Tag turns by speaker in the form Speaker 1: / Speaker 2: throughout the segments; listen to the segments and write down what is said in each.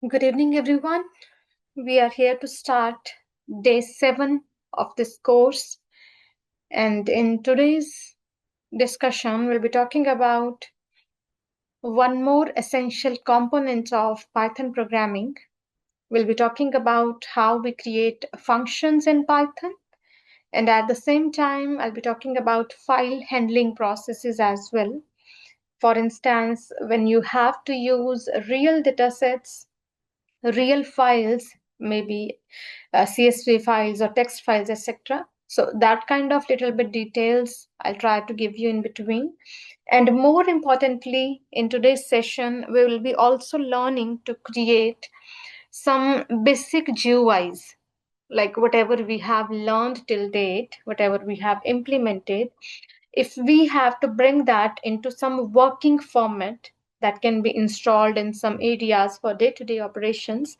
Speaker 1: Good evening, everyone. We are here to start day 7 of this course. And in today's discussion, we'll be talking about one more essential component of Python programming. We'll be talking about how we create functions in Python. And at the same time, I'll be talking about file handling processes as well. For instance, when you have to use real datasets, real files, maybe CSV files or text files, etc. So that kind of little bit details I'll try to give you in between. And more importantly, in today's session, we will be also learning to create some basic GUIs, like whatever we have learned till date, whatever we have implemented. If we have to bring that into some working format that can be installed in some areas for day-to-day operations,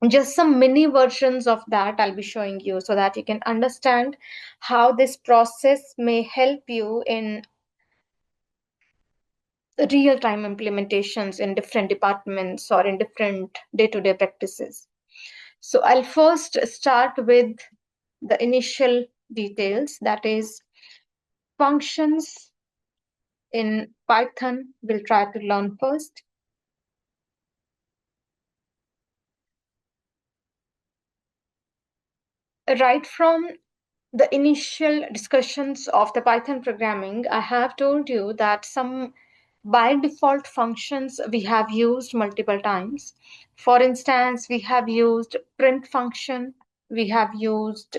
Speaker 1: just some mini versions of that I'll be showing you so that you can understand how this process may help you in real-time implementations in different departments or in different day-to-day practices. So I'll first start with the initial details, that is functions in Python. We'll try to learn first. Right from the initial discussions of the Python programming, I have told you that some by default functions we have used multiple times. For instance, we have used print function, we have used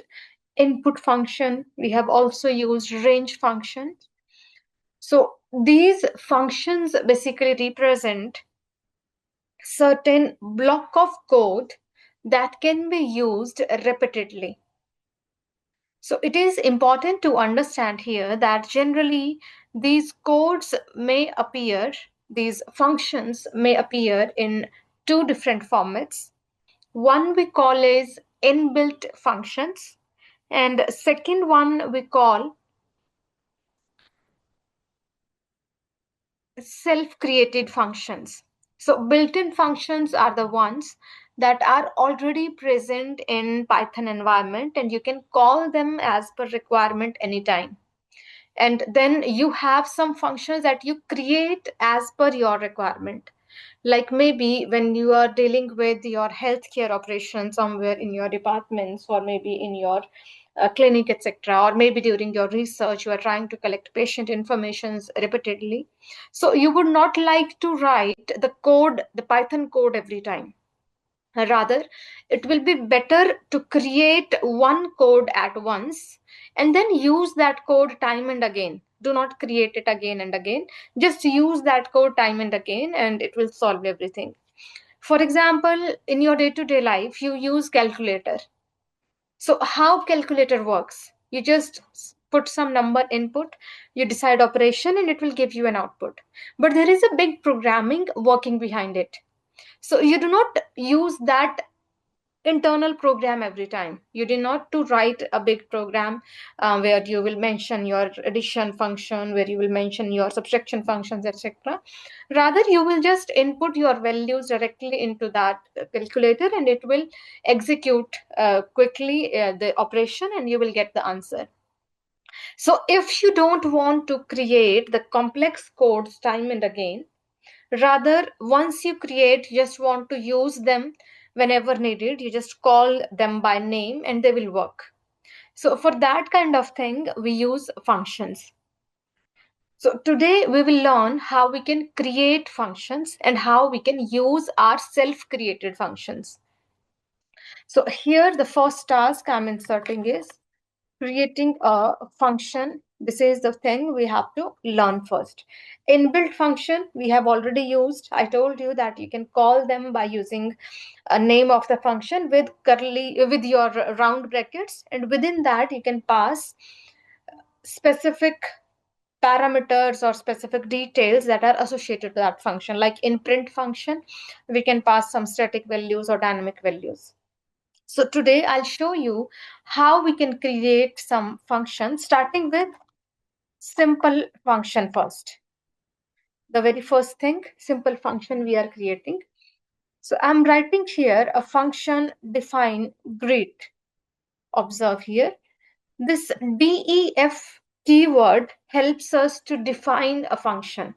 Speaker 1: input function, we have also used range function. So these functions basically represent certain block of code that can be used repeatedly. So it is important to understand here that generally these codes may appear, these functions may appear in two different formats. One we call is inbuilt functions, and second one we call self-created functions. So built-in functions are the ones that are already present in Python environment, and you can call them as per requirement anytime. And then you have some functions that you create as per your requirement, like maybe when you are dealing with your healthcare operation somewhere in your departments, or maybe in your clinic, etc., or maybe during your research you are trying to collect patient informations repeatedly. So you would not like to write the code, the Python code, every time. Rather, it will be better to create one code at once and then use that code time and again. Do not create it again and again. Just use that code time and again, and it will solve everything. For example, in your day-to-day life, you use calculator. So how calculator works? You just put some number input, you decide operation, and it will give you an output. But there is a big programming working behind it. So you do not use that internal program every time. You do not to write a big program where you will mention your addition function, where you will mention your subtraction functions, etc. Rather, you will just input your values directly into that calculator, and it will execute quickly the operation, and you will get the answer. So if you don't want to create the complex codes time and again, rather, once you create, you just want to use them whenever needed. You just call them by name and they will work. So for that kind of thing, we use functions. So today we will learn how we can create functions and how we can use our self-created functions. So here the first task I'm inserting is creating a function. This is the thing we have to learn first. Inbuilt function we have already used. I told you that you can call them by using a name of the function with curly, with your round brackets, and within that you can pass specific parameters or specific details that are associated to that function. Like in print function, we can pass some static values or dynamic values. So today I'll show you how we can create some functions, starting with simple function first. The very first thing, simple function we are creating. So I'm writing here a function define greet. Observe here. This def keyword helps us to define a function.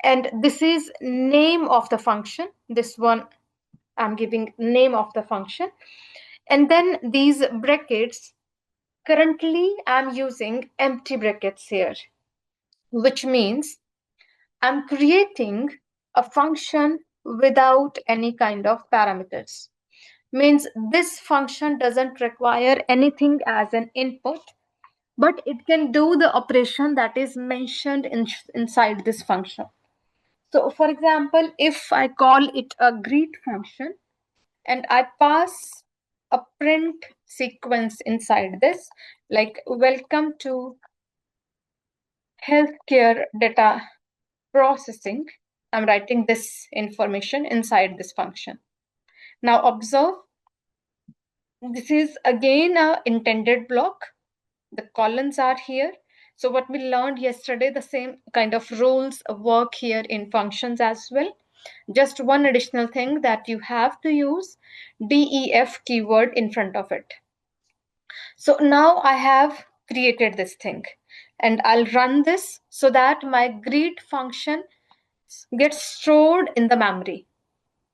Speaker 1: And this is name of the function. This one I'm giving name of the function. And then these brackets, currently I'm using empty brackets here, which means I'm creating a function without any kind of parameters. Means this function doesn't require anything as an input, but it can do the operation that is mentioned inside this function. So for example, if I call it a greet function and I pass a print sequence inside this, like welcome to healthcare data processing, I'm writing this information inside this function. Now observe, this is again a intended block. The columns are here. So what we learned yesterday, the same kind of rules work here in functions as well. Just one additional thing that you have to use def keyword in front of it. So now I have created this thing and I'll run this so that my greet function gets stored in the memory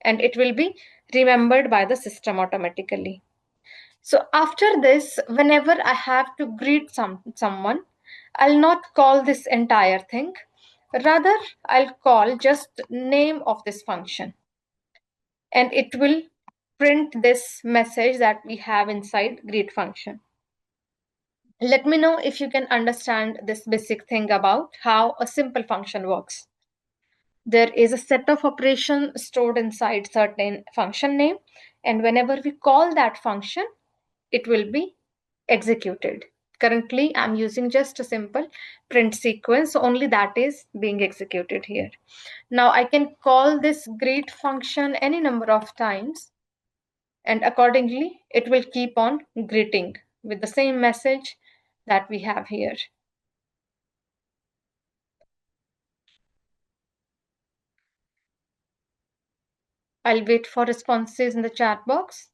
Speaker 1: and it will be remembered by the system automatically. So after this, whenever I have to greet someone, I'll not call this entire thing. Rather, I'll call just name of this function. And it will print this message that we have inside greet function. Let me know if you can understand this basic thing about how a simple function works. There is a set of operations stored inside certain function name, and whenever we call that function, it will be executed. Currently, I'm using just a simple print sequence, only that is being executed here. Now I can call this greet function any number of times, and accordingly, it will keep on greeting with the same message that we have here. I'll wait for responses in the chat box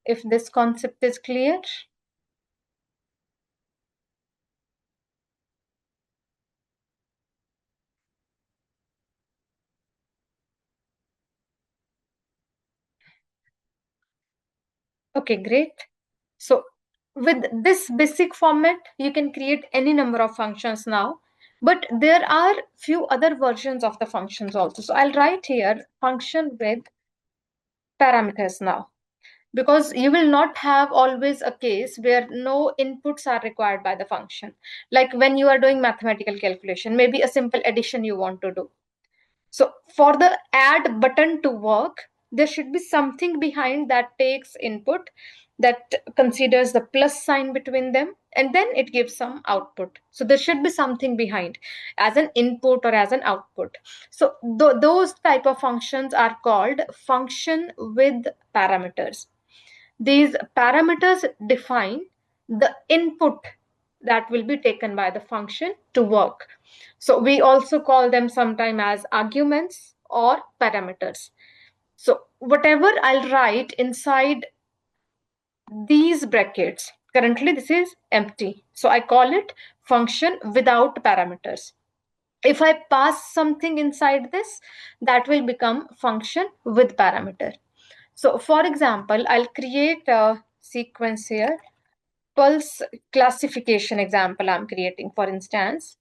Speaker 1: if this concept is clear. Okay, great. So with this basic format, you can create any number of functions now, but there are few other versions of the functions also. So I'll write here function with parameters now, because you will not have always a case where no inputs are required by the function. Like when you are doing mathematical calculation, maybe a simple addition you want to do. So for the add button to work, there should be something behind that takes input, that considers the plus sign between them, and then it gives some output. So there should be something behind as an input or as an output. So those type of functions are called function with parameters. These parameters define the input that will be taken by the function to work. So we also call them sometime as arguments or parameters. So whatever I'll write inside these brackets, currently this is empty. So I call it function without parameters. If I pass something inside this, that will become function with parameter. So for example, I'll create a sequence here, pulse classification example I'm creating, for instance,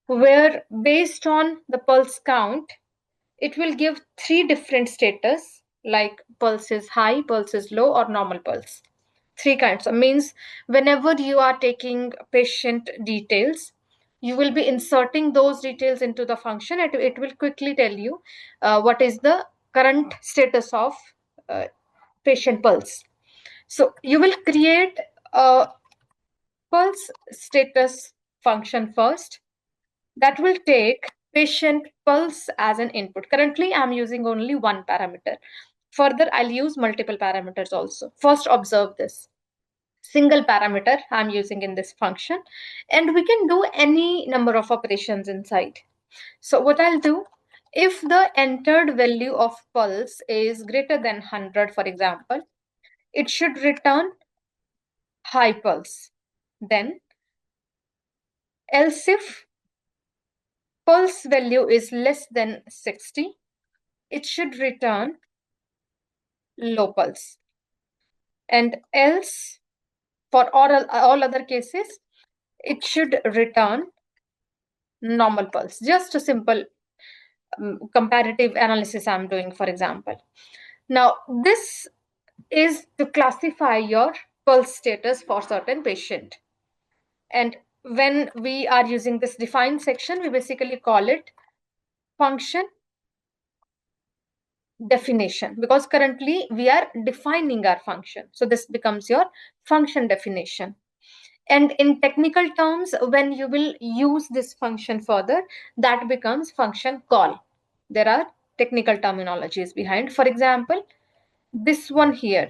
Speaker 1: where based on the pulse count, it will give three different status, like pulse is high, pulse is low, or normal pulse. Three kinds. So means whenever you are taking patient details, you will be inserting those details into the function. It will quickly tell you what is the current status of uh, patient pulse. So you will create a pulse status function first that will take patient pulse as an input. Currently, I'm using only one parameter. Further, I'll use multiple parameters also. First, observe this. Single parameter I'm using in this function, and we can do any number of operations inside. So what I'll do, if the entered value of pulse is greater than 100, for example, it should return high pulse. Then, else if pulse value is less than 60, it should return low pulse. And else, for all other cases, it should return normal pulse. Just a simple comparative analysis I'm doing, for example. Now, this is to classify your pulse status for certain patient. And when we are using this define section, we basically call it function definition, because currently we are defining our function. So this becomes your function definition. And in technical terms, when you will use this function further, that becomes function call. There are technical terminologies behind. For example, this one here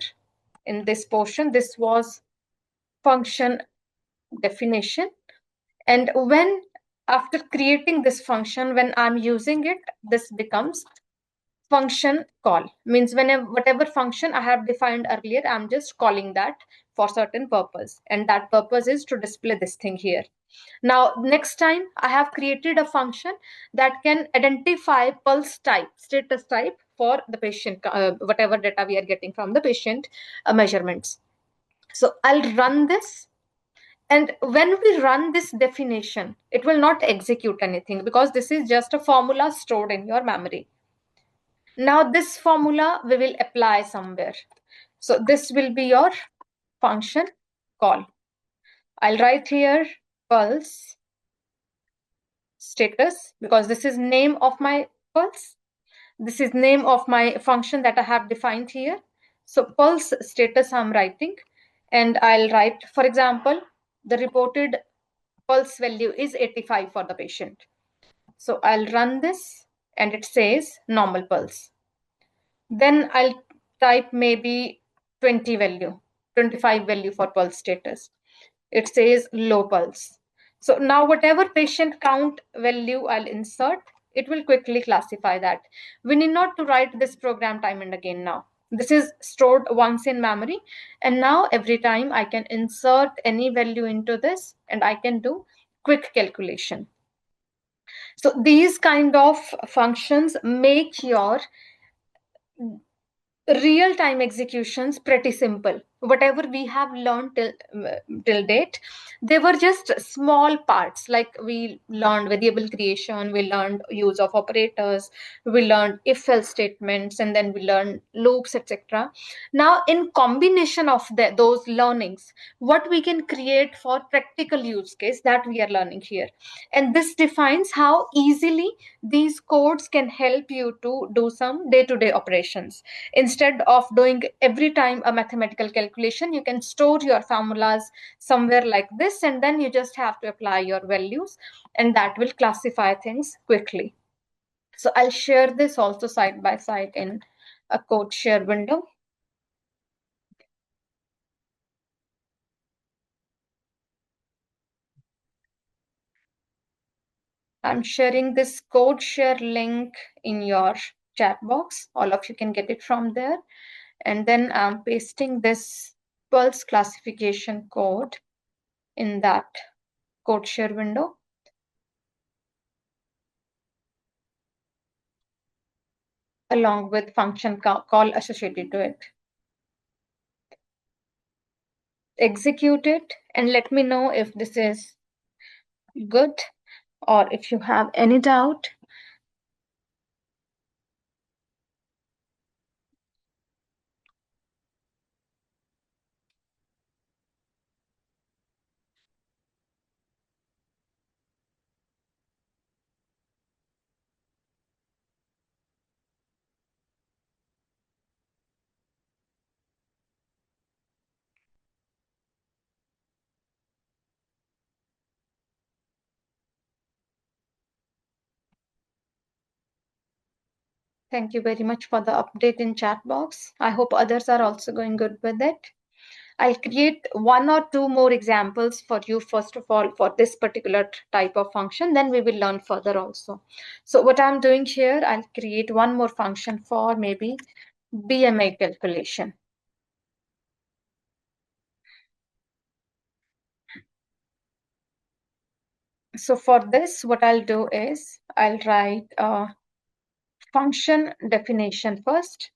Speaker 1: in this portion, this was function definition. And when after creating this function, when I'm using it, this becomes function call. Means whenever whatever function I have defined earlier, I'm just calling that for certain purpose. And that purpose is to display this thing here. Now, next time I have created a function that can identify pulse type, status type for the patient, whatever data we are getting from the patient measurements. So I'll run this. And when we run this definition, it will not execute anything because this is just a formula stored in your memory. Now this formula we will apply somewhere. So this will be your function call. I'll write here pulse status because this is name of my pulse. This is name of my function that I have defined here. So pulse status I'm writing, and I'll write, for example, the reported pulse value is 85 for the patient. So I'll run this and it says normal pulse. Then I'll type maybe 20 value, 25 value for pulse status. It says low pulse. So now whatever patient count value I'll insert, it will quickly classify that. We need not to write this program time and again now. This is stored once in memory. And now every time I can insert any value into this and I can do quick calculation. So these kind of functions make your real-time executions pretty simple. Whatever we have learned till date, they were just small parts. Like we learned variable creation, we learned use of operators, we learned if-else statements, and then we learned loops, etc. Now, in combination of those learnings, what we can create for practical use case, that we are learning here. And this defines how easily these codes can help you to do some day-to-day operations. Instead of doing every time a mathematical calculation, you can store your formulas somewhere like this, and then you just have to apply your values, and that will classify things quickly. So I'll share this also side by side in a code share window. I'm sharing this code share link in your chat box. All of you can get it from there. And then I'm pasting this pulse classification code in that code share window, along with function call associated to it. Execute it and let me know if this is good or if you have any doubt. Thank you very much for the update in chat box. I hope others are also going good with it. I'll create one or two more examples for you, first of all, for this particular type of function, then we will learn further also. So what I'm doing here, I'll create one more function for maybe BMI calculation. So for this, what I'll do is I'll write a function definition first.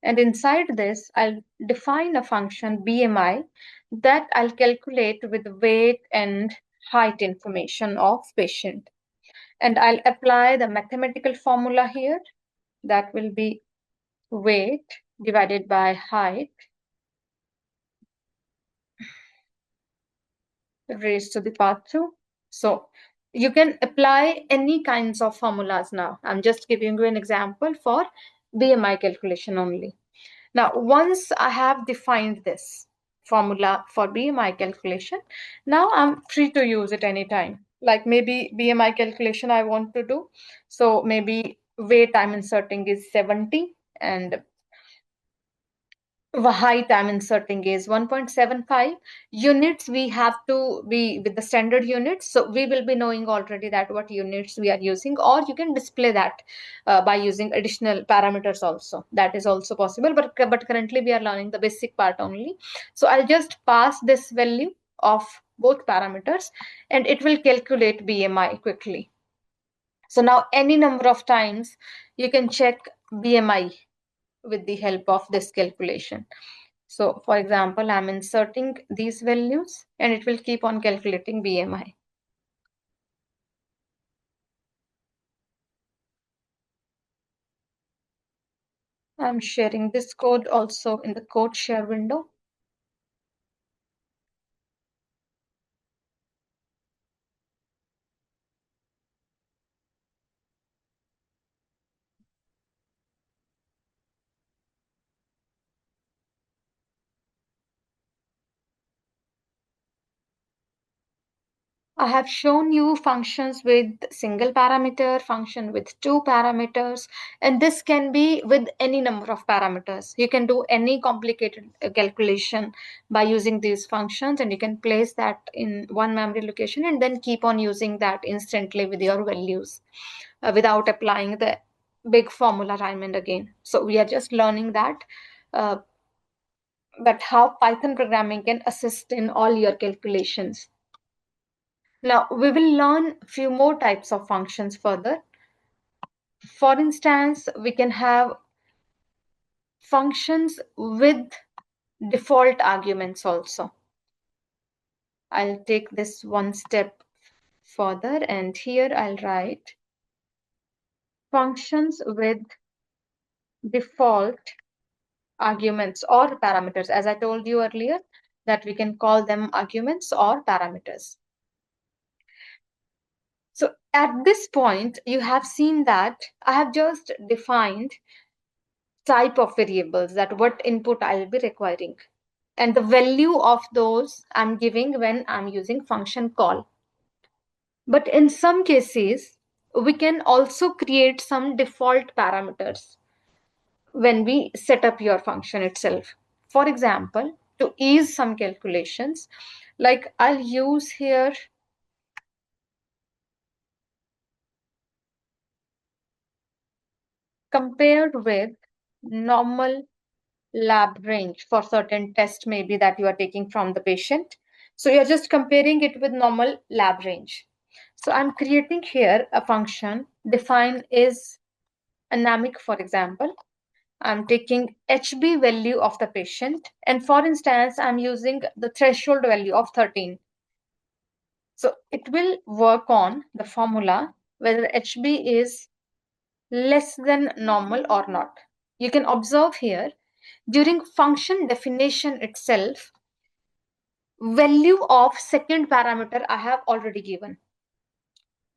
Speaker 1: And inside this, I'll define a function BMI that I'll calculate with weight and height information of patient. And I'll apply the mathematical formula here. That will be weight divided by height raised to the power 2. So you can apply any kinds of formulas now. I'm just giving you an example for BMI calculation only. Now, once I have defined this formula for BMI calculation, now I'm free to use it anytime. Like maybe BMI calculation I want to do. So maybe weight I'm inserting is 70 and the height I'm inserting is 1.75 units. We have to be with the standard units. So we will be knowing already that what units we are using, or you can display that by using additional parameters also. That is also possible, but currently we are learning the basic part only. So I'll just pass this value of both parameters and it will calculate BMI quickly. So now any number of times you can check BMI with the help of this calculation. So for example, I'm inserting these values and it will keep on calculating BMI. I'm sharing this code also in the code share window. I have shown you functions with single parameter, function with two parameters, and this can be with any number of parameters. You can do any complicated calculation by using these functions, and you can place that in one memory location and then keep on using that instantly with your values without applying the big formula time and again. So we are just learning uh, that how Python programming can assist in all your calculations. Now, we will learn a few more types of functions further. For instance, we can have functions with default arguments also. I'll take this one step further, and here I'll write functions with default arguments or parameters. As I told you earlier, that we can call them arguments or parameters. So at this point, you have seen that I have just defined type of variables, that what input I'll be requiring, and the value of those I'm giving when I'm using function call. But in some cases, we can also create some default parameters when we set up your function itself. For example, to ease some calculations, like I'll use here compared with normal lab range for certain test maybe that you are taking from the patient. So you're just comparing it with normal lab range. So I'm creating here a function define is anemic, for example. I'm taking HB value of the patient, and for instance, I'm using the threshold value of 13. So it will work on the formula whether HB is less than normal or not. You can observe here during function definition itself, value of second parameter I have already given.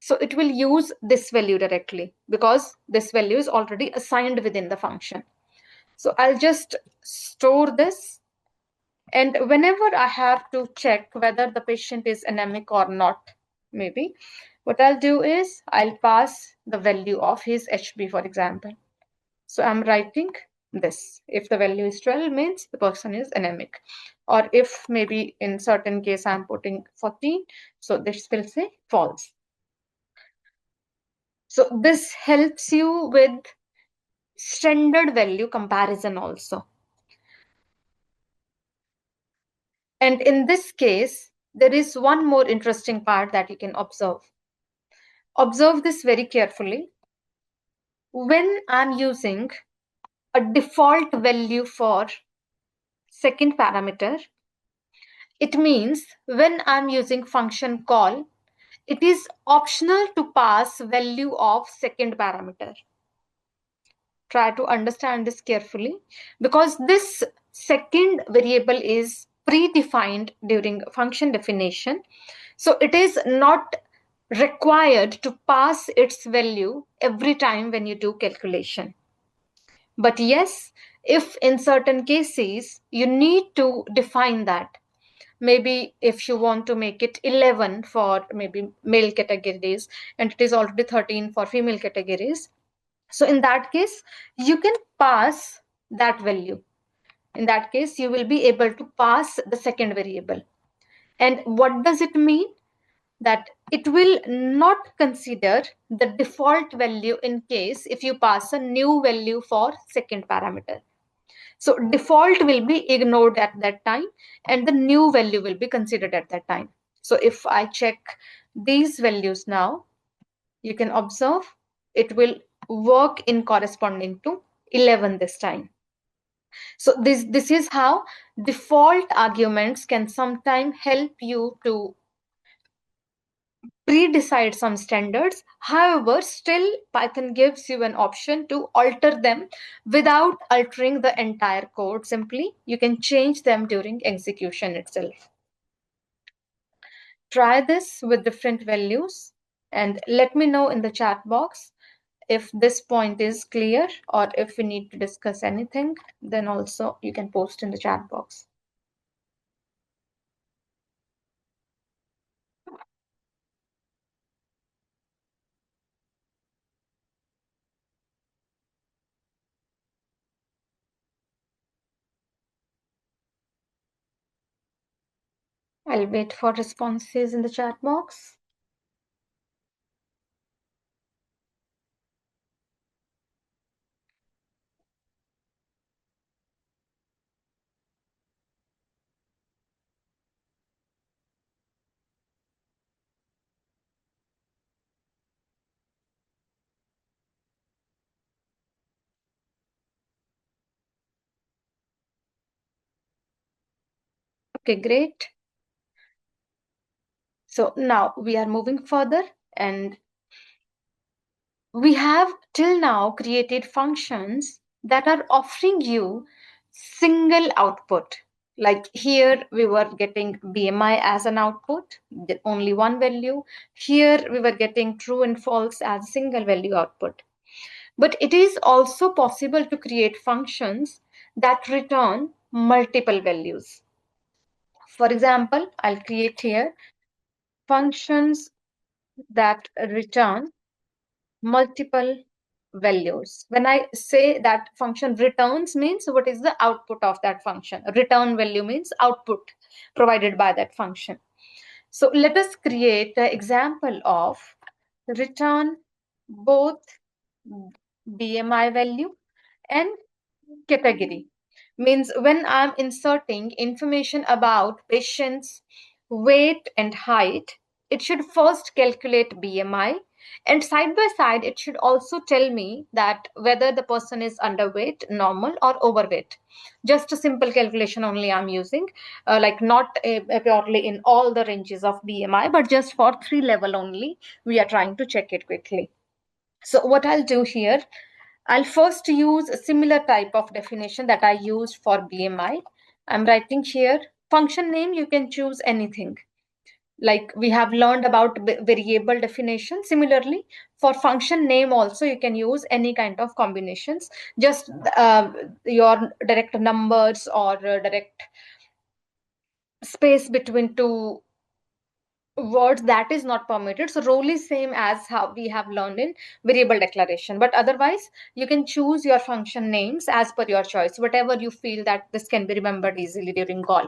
Speaker 1: So it will use this value directly because this value is already assigned within the function. So I'll just store this. And whenever I have to check whether the patient is anemic or not, maybe, what I'll do is I'll pass the value of his HB, for example. So I'm writing this. If the value is 12, means the person is anemic. Or if maybe in certain case I'm putting 14, so this will say false. So this helps you with standard value comparison also. And in this case, there is one more interesting part that you can observe. Observe this very carefully. When I'm using a default value for second parameter, it means when I'm using function call, it is optional to pass value of second parameter. Try to understand this carefully, because this second variable is predefined during function definition. So it is not required to pass its value every time when you do calculation. But yes, if in certain cases you need to define that, maybe if you want to make it 11 for maybe male categories and it is already 13 for female categories, so in that case you can pass that value. In that case you will be able to pass the second variable. And what does it mean? That it will not consider the default value in case if you pass a new value for second parameter. So default will be ignored at that time and the new value will be considered at that time. So if I check these values now, you can observe it will work in corresponding to 11 this time. So this is how default arguments can sometimes help you to pre-decide some standards. However, still Python gives you an option to alter them without altering the entire code. Simply, you can change them during execution itself. Try this with different values and let me know in the chat box if this point is clear or if we need to discuss anything. Then also you can post in the chat box. I'll wait for responses in the chat box. Okay, great. So now we are moving further, and we have till now created functions that are offering you single output. Like here we were getting BMI as an output, only one value. Here we were getting true and false as single value output. But it is also possible to create functions that return multiple values. For example, I'll create here functions that return multiple values. When I say that function returns means what is the output of that function. Return value means output provided by that function. So let us create an example of return both BMI value and category. Means when I'm inserting information about patient's weight and height, it should first calculate BMI, and side by side it should also tell me that whether the person is underweight, normal or overweight. Just a simple calculation only I'm using, like not purely in all the ranges of BMI, but just for 3 level only we are trying to check it quickly. So what I'll do here, I'll first use a similar type of definition that I used for BMI. I'm writing here function name, you can choose anything. Like we have learned about variable definition. Similarly, for function name also you can use any kind of combinations. Just your direct numbers or direct space between two words that is not permitted. So role is same as how we have learned in variable declaration, but otherwise you can choose your function names as per your choice, whatever you feel that this can be remembered easily during call.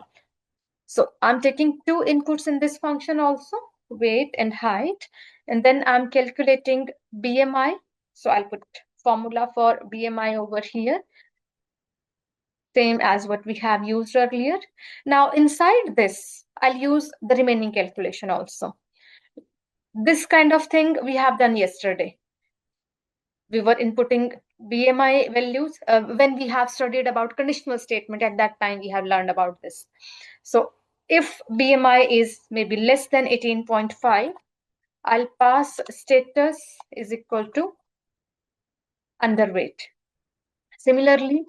Speaker 1: So I'm taking two inputs in this function also, weight and height, and then I'm calculating BMI. So I'll put formula for BMI over here, same as what we have used earlier. Now inside this, I'll use the remaining calculation also. This kind of thing we have done yesterday. We were inputting BMI values when we have studied about conditional statement. At that time, we have learned about this. So if BMI is maybe less than 18.5, I'll pass status is equal to underweight. Similarly,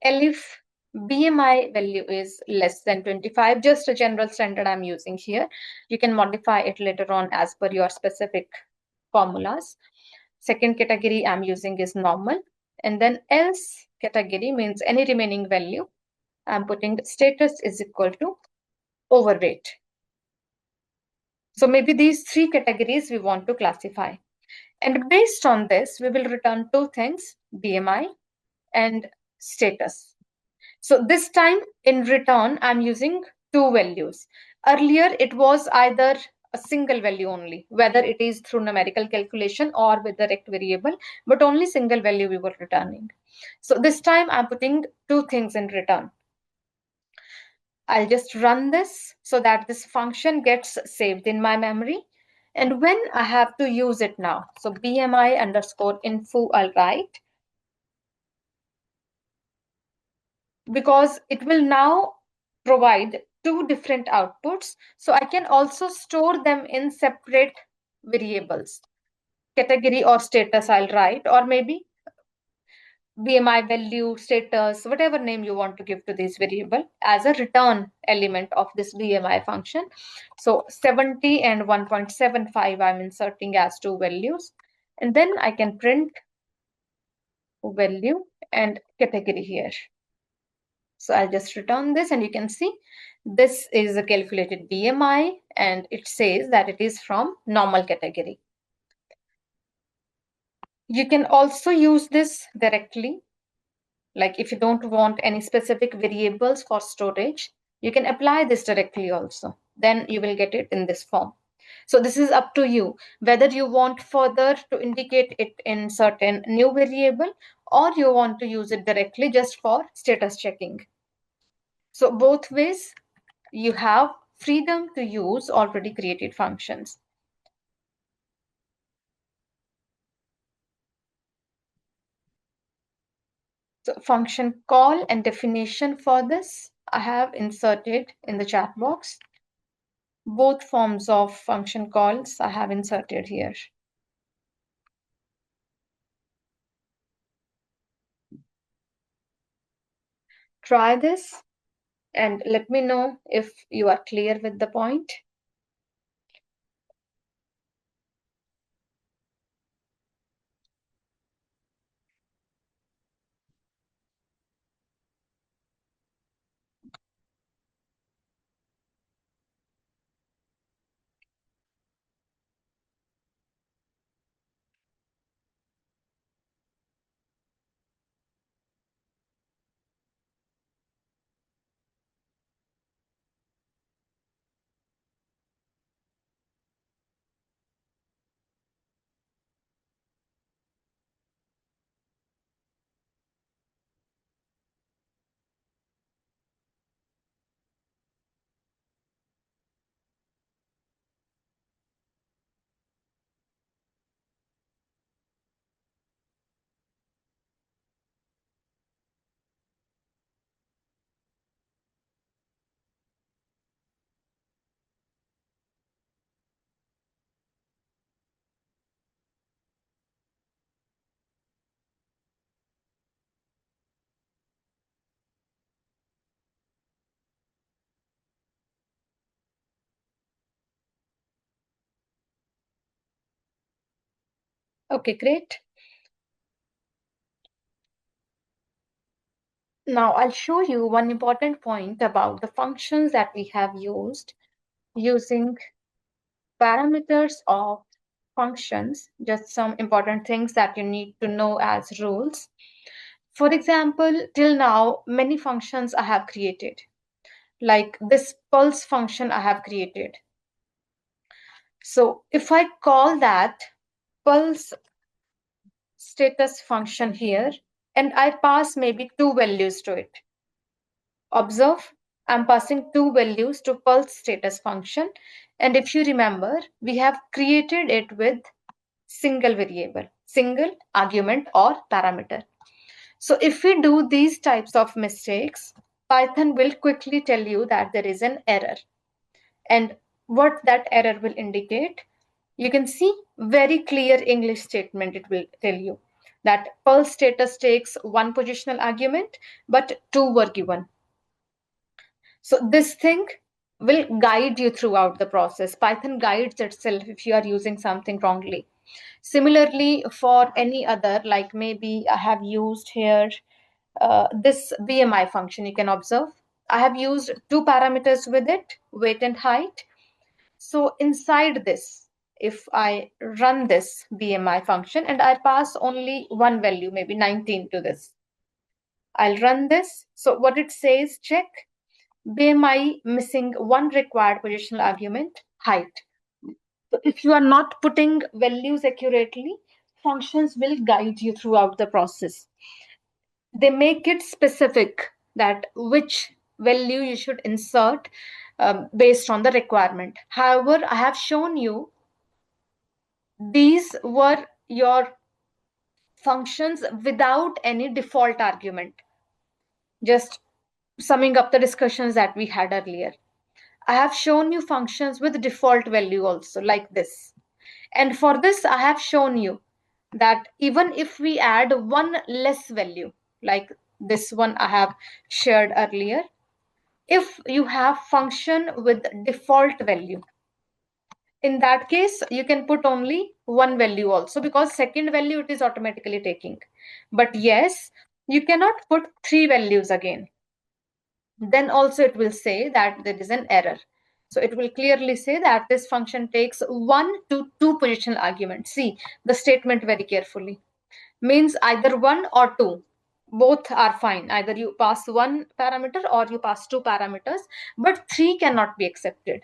Speaker 1: if BMI value is less than 25, just a general standard I'm using here. You can modify it later on as per your specific formulas. Second category I'm using is normal. And then else category means any remaining value. I'm putting status is equal to overweight. So maybe these three categories we want to classify. And based on this, we will return two things, BMI and status. So this time in return, I'm using two values. Earlier, it was either a single value only, whether it is through numerical calculation or with direct variable, but only single value we were returning. So this time I'm putting two things in return. I'll just run this so that this function gets saved in my memory. And when I have to use it now, so BMI underscore info, I'll write, because it will now provide two different outputs. So I can also store them in separate variables, category or status I'll write, or maybe BMI value, status, whatever name you want to give to this variable as a return element of this BMI function. So 70 and 1.75 I'm inserting as two values. And then I can print value and category here. So I'll just return this and you can see this is a calculated BMI and it says that it is from normal category. You can also use this directly. Like if you don't want any specific variables for storage, you can apply this directly also. Then you will get it in this form. So this is up to you, whether you want further to indicate it in certain new variable or you want to use it directly just for status checking. So both ways, you have freedom to use already created functions. So function call and definition for this, I have inserted in the chat box. Both forms of function calls I have inserted here. Try this and let me know if you are clear with the point. Okay, great. Now I'll show you one important point about the functions that we have used using parameters of functions, just some important things that you need to know as rules. For example, till now, many functions I have created, like this pulse function I have created. So if I call that pulse status function here, and I pass maybe two values to it. Observe, I'm passing two values to pulse status function. And if you remember, we have created it with single variable, single argument or parameter. So if we do these types of mistakes, Python will quickly tell you that there is an error. And what that error will indicate, you can see very clear English statement. It will tell you that pulse status takes one positional argument, but two were given. So this thing will guide you throughout the process. Python guides itself if you are using something wrongly. Similarly, for any other, like maybe I have used here this BMI function, you can observe. I have used two parameters with it, weight and height. So inside this, if I run this BMI function and I pass only one value, maybe 19 to this, I'll run this. So what it says, check BMI missing one required positional argument, height. So if you are not putting values accurately, functions will guide you throughout the process. They make it specific that which value you should insert based on the requirement. However, I have shown you these were your functions without any default argument. Just summing up the discussions that we had earlier. I have shown you functions with default value also, like this. And for this, I have shown you that even if we add one less value, like this one I have shared earlier, if you have function with default value, in that case, you can put only one value also, because second value it is automatically taking. But yes, you cannot put three values again. Then also it will say that there is an error. So it will clearly say that this function takes 1 to 2 positional arguments. See the statement very carefully. Means either 1 or 2. Both are fine. Either you pass one parameter or you pass two parameters, but three cannot be accepted.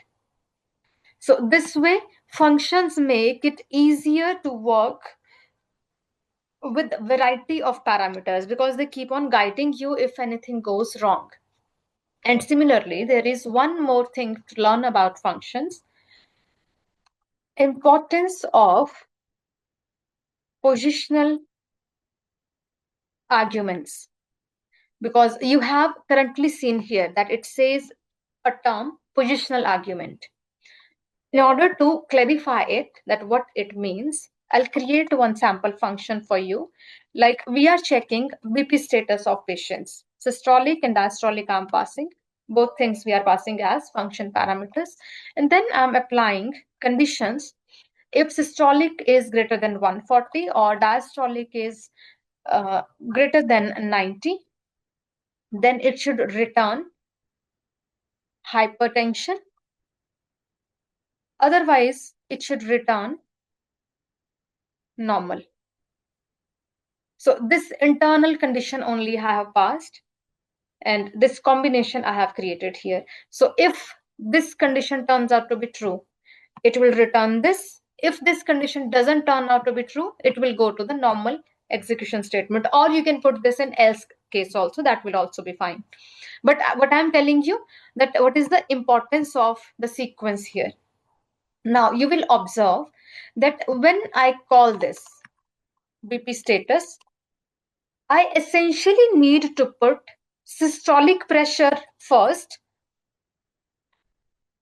Speaker 1: So this way, functions make it easier to work with variety of parameters because they keep on guiding you if anything goes wrong. And similarly, there is one more thing to learn about functions. Importance of positional arguments. Because you have currently seen here that it says a term, positional argument. In order to clarify it, that what it means, I'll create one sample function for you. Like we are checking BP status of patients. Systolic and diastolic I'm passing. Both things we are passing as function parameters. And then I'm applying conditions. If systolic is greater than 140 or diastolic is greater than 90, then it should return hypertension. Otherwise, it should return normal. So this internal condition only I have passed, and this combination I have created here. So if this condition turns out to be true, it will return this. If this condition doesn't turn out to be true, it will go to the normal execution statement, or you can put this in else case also, that will also be fine. But what I'm telling you, that what is the importance of the sequence here. Now you will observe that when I call this BP status, I essentially need to put systolic pressure first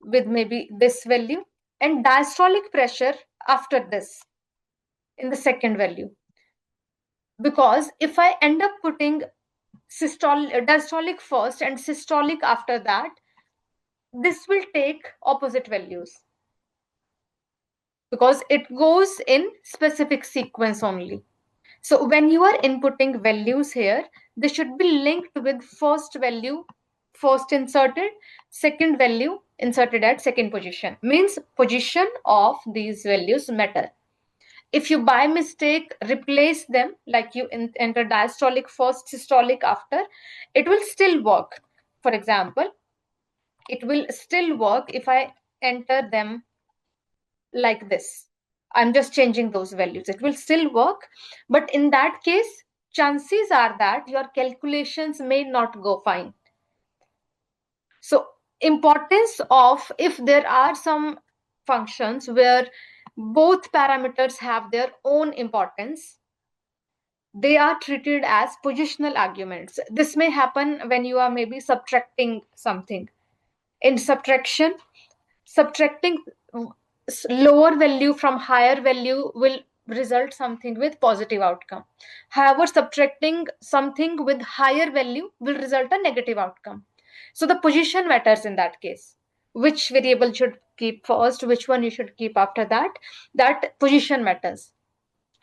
Speaker 1: with maybe this value and diastolic pressure after this in the second value. Because if I end up putting diastolic first and systolic after that, this will take opposite values because it goes in specific sequence only. So when you are inputting values here, they should be linked with first value, first inserted, second value, inserted at second position. Means position of these values matter. If you by mistake replace them, like you enter diastolic first, systolic after, it will still work. For example, it will still work if I enter them like this. I'm just changing those values. It will still work. But in that case, chances are that your calculations may not go fine. So importance of, if there are some functions where both parameters have their own importance, they are treated as positional arguments. This may happen when you are maybe subtracting something. In subtracting lower value from higher value will result something with positive outcome. However, subtracting something with higher value will result a negative outcome. So the position matters in that case. Which variable should keep first, which one you should keep after that, that position matters.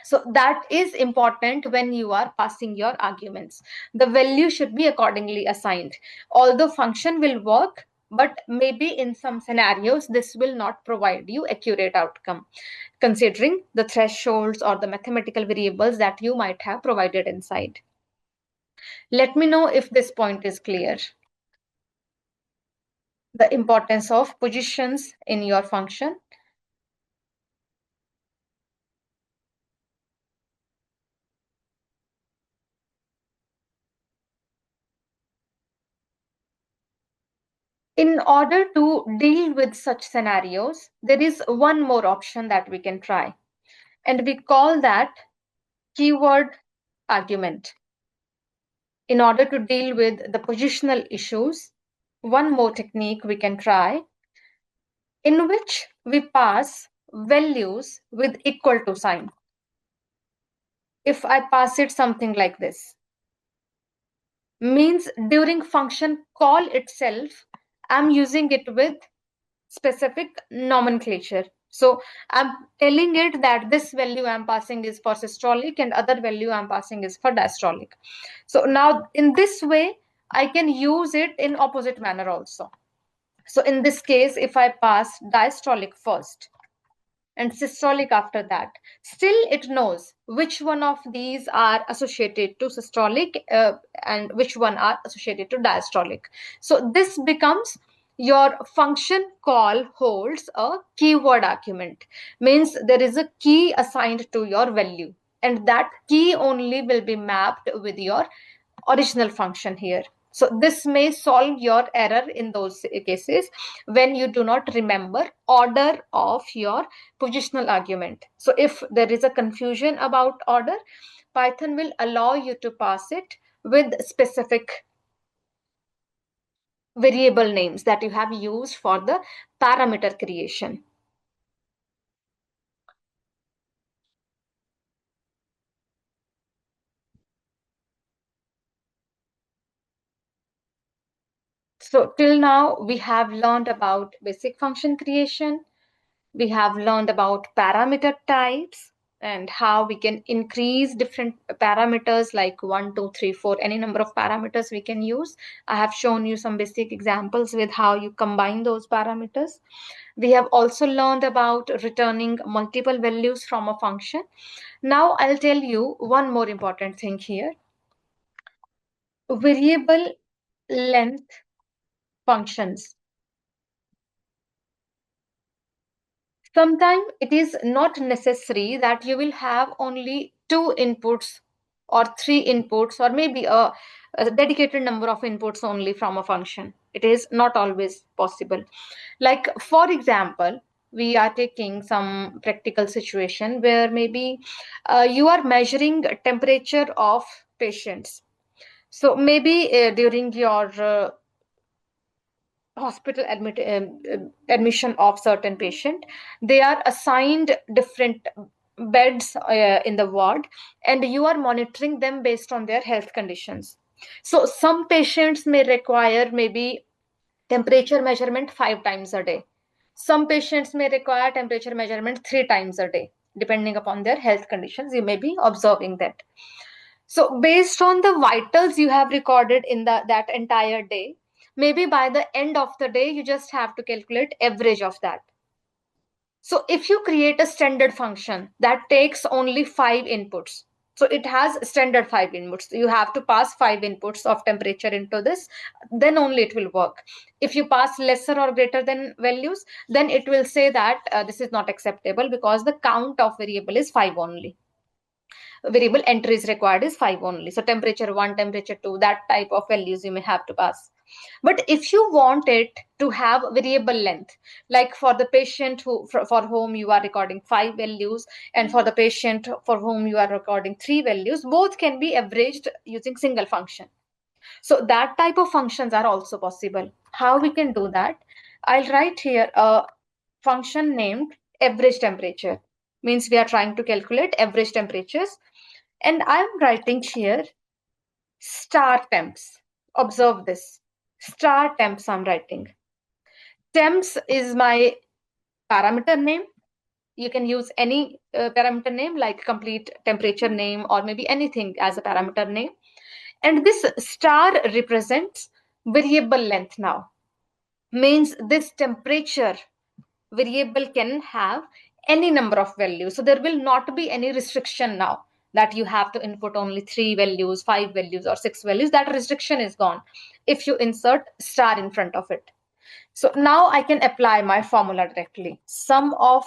Speaker 1: So that is important when you are passing your arguments. The value should be accordingly assigned. Although function will work, but maybe in some scenarios, this will not provide you accurate outcome, considering the thresholds or the mathematical variables that you might have provided inside. Let me know if this point is clear. The importance of positions in your function. In order to deal with such scenarios, there is one more option that we can try, and we call that keyword argument. In order to deal with the positional issues, one more technique we can try, in which we pass values with equal to sign. If I pass it something like this, means during function call itself, I'm using it with specific nomenclature. So I'm telling it that this value I'm passing is for systolic and other value I'm passing is for diastolic. So now in this way, I can use it in opposite manner also. So in this case, if I pass diastolic first and systolic after that, still it knows which one of these are associated to systolic and which one are associated to diastolic. So this becomes your function call holds a keyword argument, means there is a key assigned to your value, and that key only will be mapped with your original function here. So this may solve your error in those cases when you do not remember order of your positional argument. So if there is a confusion about order, Python will allow you to pass it with specific variable names that you have used for the parameter creation. So till now, we have learned about basic function creation. We have learned about parameter types and how we can increase different parameters like 1, 2, 3, 4, any number of parameters we can use. I have shown you some basic examples with how you combine those parameters. We have also learned about returning multiple values from a function. Now I'll tell you one more important thing here. Variable length functions. Sometimes it is not necessary that you will have only two inputs or three inputs or maybe a dedicated number of inputs only from a function. It is not always possible. Like, for example, we are taking some practical situation where maybe you are measuring temperature of patients. So maybe during your hospital admission of certain patient, they are assigned different beds in the ward, and you are monitoring them based on their health conditions. So some patients may require maybe temperature measurement 5 times a day. Some patients may require temperature measurement 3 times a day, depending upon their health conditions. You may be observing that. So based on the vitals you have recorded in that entire day, maybe by the end of the day, you just have to calculate average of that. So if you create a standard function that takes only 5 inputs, so it has standard 5 inputs. You have to pass 5 inputs of temperature into this, then only it will work. If you pass lesser or greater than values, then it will say that this is not acceptable because the count of variable is 5 only. Variable entries required is 5 only. So temperature 1, temperature 2, that type of values you may have to pass. But if you want it to have variable length, like for the patient for whom you are recording 5 values, and for the patient for whom you are recording 3 values, both can be averaged using single function. So that type of functions are also possible. How we can do that? I'll write here a function named average temperature. Means we are trying to calculate average temperatures. And I'm writing here star temps. Observe this. Star temps I'm writing. Temps is my parameter name. You can use any parameter name like complete temperature name or maybe anything as a parameter name. And this star represents variable length now. Means this temperature variable can have any number of values. So there will not be any restriction now that you have to input only 3 values, 5 values, or 6 values. That restriction is gone if you insert star in front of it. So now I can apply my formula directly. Sum of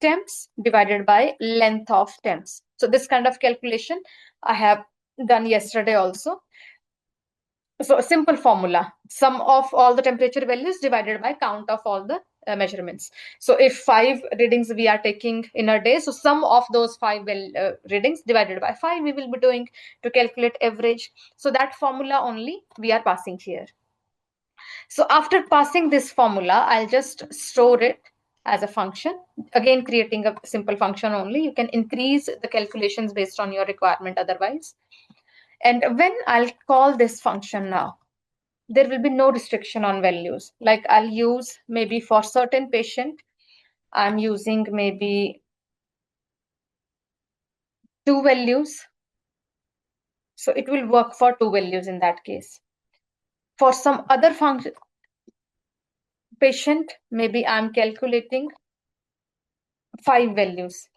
Speaker 1: temps divided by length of temps. So this kind of calculation I have done yesterday also. So a simple formula, sum of all the temperature values divided by count of all the measurements. So if 5 readings we are taking in a day, so sum of those 5 readings divided by 5 we will be doing to calculate average. So that formula only we are passing here. So after passing this formula, I'll just store it as a function. Again, creating a simple function only. You can increase the calculations based on your requirement otherwise. And when I'll call this function now, there will be no restriction on values. Like I'll use maybe for certain patient, I'm using maybe 2 values. So it will work for 2 values in that case. For some other function patient, maybe I'm calculating 5 values.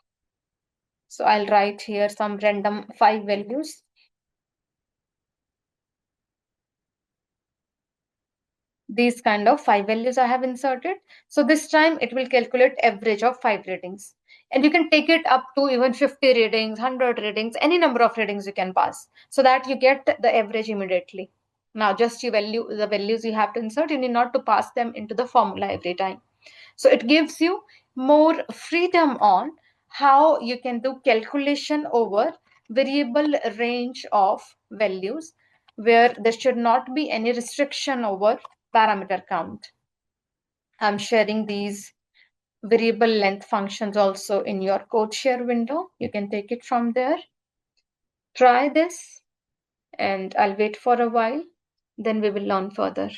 Speaker 1: So I'll write here some random 5 values. These kind of 5 values I have inserted. So this time it will calculate average of 5 readings. And you can take it up to even 50 readings, 100 readings, any number of readings you can pass so that you get the average immediately. Now just you value the values you have to insert. You need not to pass them into the formula every time. So it gives you more freedom on how you can do calculation over variable range of values where there should not be any restriction over parameter count. I'm sharing these variable length functions also in your CodeShare window. You can take it from there. Try this and I'll wait for a while. Then we will learn further.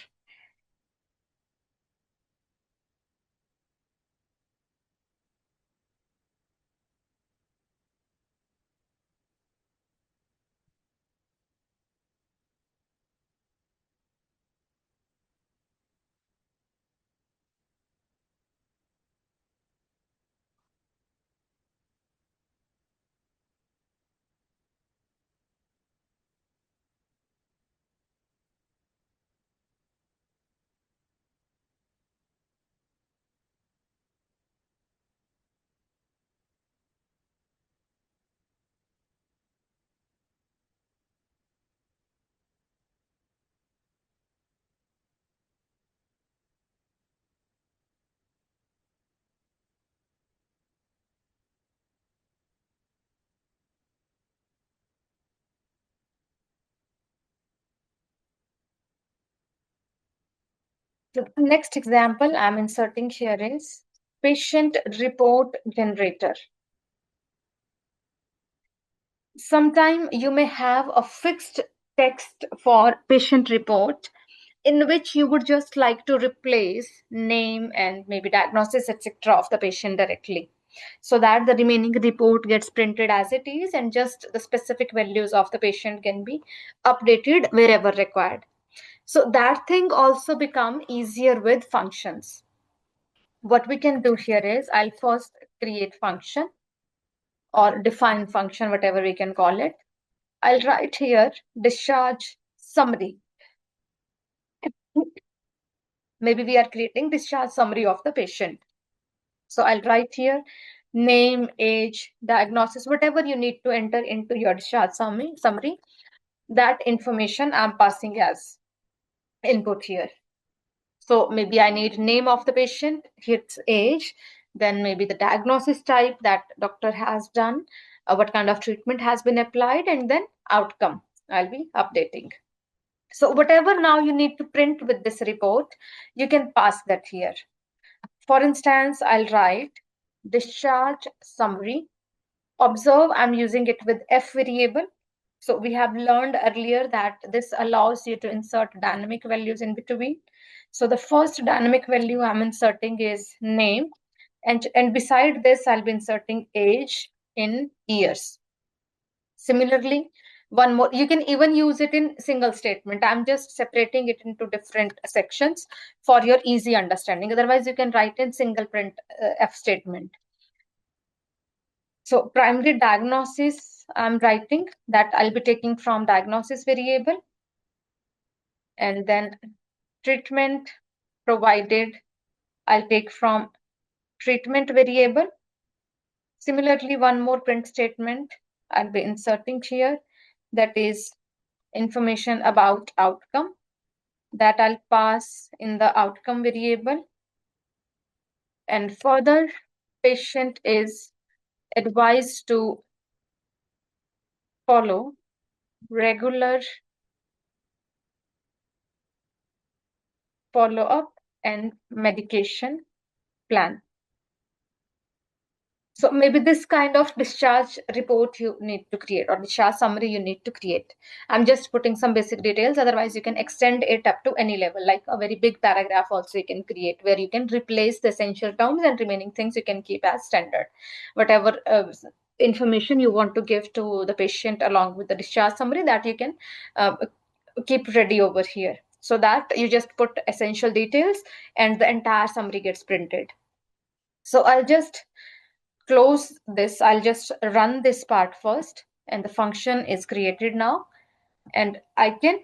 Speaker 1: The next example I'm inserting here is patient report generator. Sometime you may have a fixed text for patient report in which you would just like to replace name and maybe diagnosis, etc. of the patient directly, so that the remaining report gets printed as it is and just the specific values of the patient can be updated wherever required. So that thing also become easier with functions. What we can do here is I'll first create function or define function, whatever we can call it. I'll write here discharge summary. Maybe we are creating discharge summary of the patient. So I'll write here name, age, diagnosis, whatever you need to enter into your discharge summary, that information I'm passing as input here. So maybe I need name of the patient, its age, then maybe the diagnosis type that doctor has done, what kind of treatment has been applied, and then outcome I'll be updating. So whatever now you need to print with this report, you can pass that here. For instance, I'll write discharge summary. Observe, I'm using it with F variable. So we have learned earlier that this allows you to insert dynamic values in between. So the first dynamic value I'm inserting is name. And beside this, I'll be inserting age in years. Similarly, one more, you can even use it in single statement. I'm just separating it into different sections for your easy understanding. Otherwise, you can write in single print F statement. So primary diagnosis, I'm writing that I'll be taking from diagnosis variable. And then treatment provided, I'll take from treatment variable. Similarly, one more print statement I'll be inserting here, that is information about outcome, that I'll pass in the outcome variable. And further, patient is advised to follow regular follow-up and medication plan. So maybe this kind of discharge report you need to create, or discharge summary you need to create. I'm just putting some basic details. Otherwise, you can extend it up to any level, like a very big paragraph also you can create, where you can replace the essential terms and remaining things you can keep as standard. Whatever information you want to give to the patient along with the discharge summary, that you can keep ready over here. So that you just put essential details and the entire summary gets printed. So I'll just close this. I'll just run this part first, and the function is created now, and I can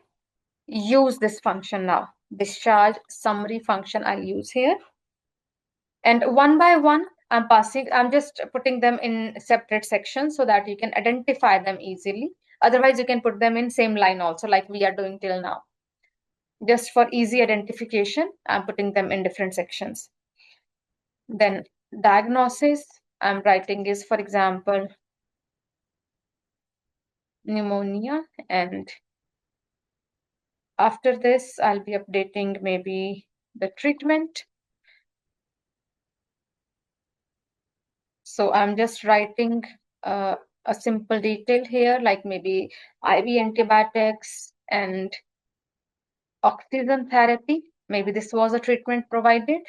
Speaker 1: use this function now. Discharge summary function I'll use here, and one by one I'm just putting them in separate sections so that you can identify them easily. Otherwise, you can put them in same line also, like we are doing till now. Just for easy identification, I'm putting them in different sections. Then diagnosis I'm writing is, for example, pneumonia, and after this I'll be updating maybe the treatment. So I'm just writing a simple detail here, like maybe IV antibiotics and oxygen therapy. Maybe this was a treatment provided.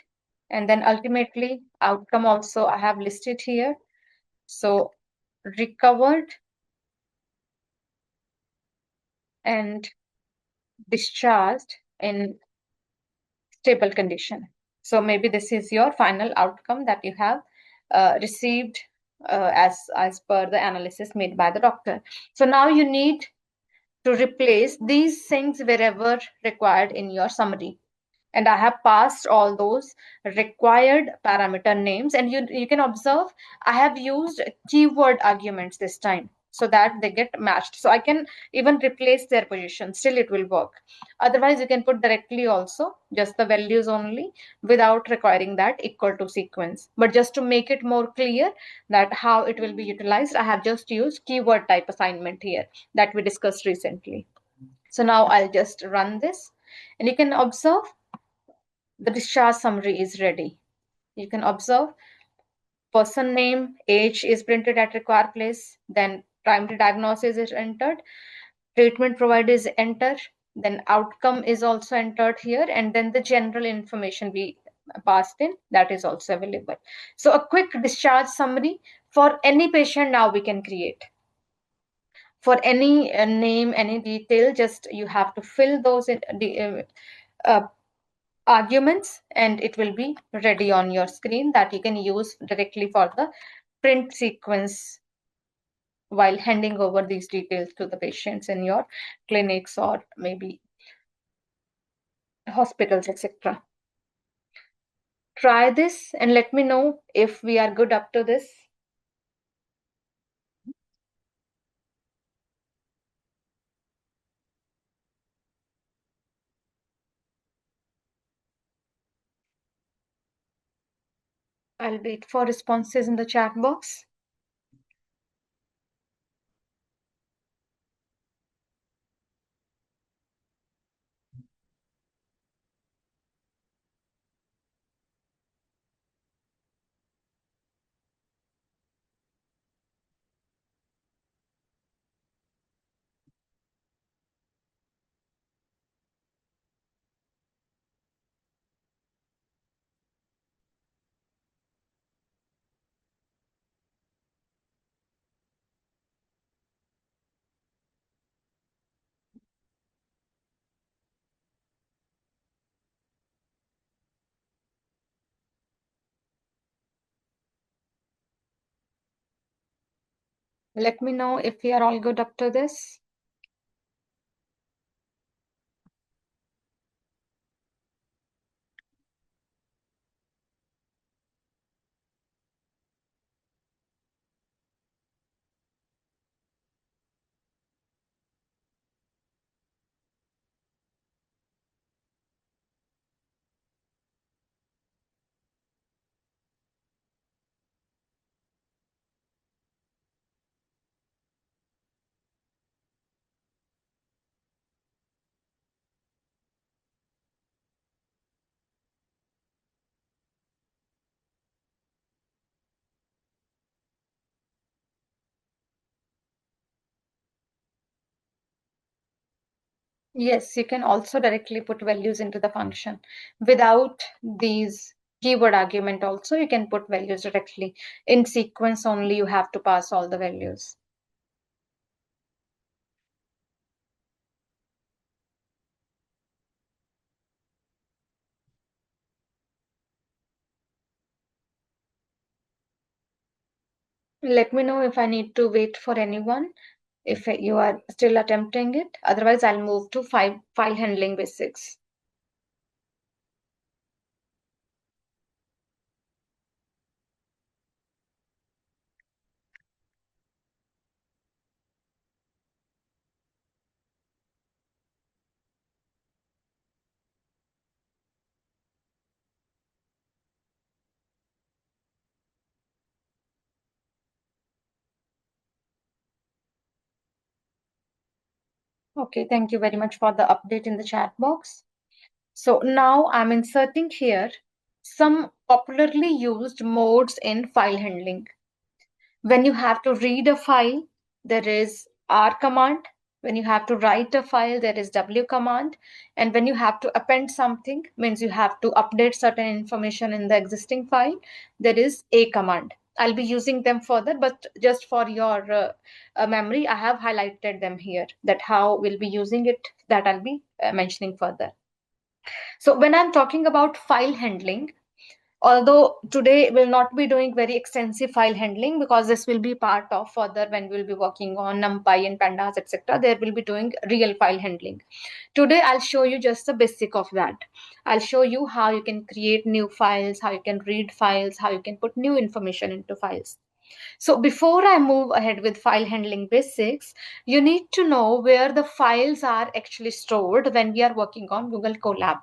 Speaker 1: And then ultimately outcome also I have listed here. So recovered and discharged in stable condition. So maybe this is your final outcome that you have received as per the analysis made by the doctor. So now you need to replace these things wherever required in your summary. And I have passed all those required parameter names, and you can observe I have used keyword arguments this time so that they get matched. So I can even replace their position, still it will work. Otherwise, you can put directly also just the values only without requiring that equal to sequence. But just to make it more clear that how it will be utilized, I have just used keyword type assignment here that we discussed recently. So now I'll just run this, and you can observe the discharge summary is ready. You can observe person name, age is printed at required place, then primary diagnosis is entered, treatment provider is entered, then outcome is also entered here, and then the general information we passed in, that is also available. So a quick discharge summary for any patient now we can create. For any name, any detail, just you have to fill those in the arguments, and it will be ready on your screen that you can use directly for the print sequence while handing over these details to the patients in your clinics or maybe hospitals, etc. Try this and let me know if we are good up to this. I'll wait for responses in the chat box. Let me know if we are all good up to this. Yes, you can also directly put values into the function. Without these keyword argument also, you can put values directly. In sequence only, you have to pass all the values. Let me know if I need to wait for anyone, if you are still attempting it. Otherwise, I'll move to file handling basics. Okay, thank you very much for the update in the chat box. So now I'm inserting here some popularly used modes in file handling. When you have to read a file, there is R command. When you have to write a file, there is W command. And when you have to append something, means you have to update certain information in the existing file, there is A command. I'll be using them further, but just for your memory, I have highlighted them here, that how we'll be using it, that I'll be mentioning further. So when I'm talking about file handling, although today we'll not be doing very extensive file handling, because this will be part of further when we'll be working on NumPy and Pandas, etc. There will be doing real file handling. Today I'll show you just the basic of that. I'll show you how you can create new files, how you can read files, how you can put new information into files. So before I move ahead with file handling basics, you need to know where the files are actually stored when we are working on Google Colab.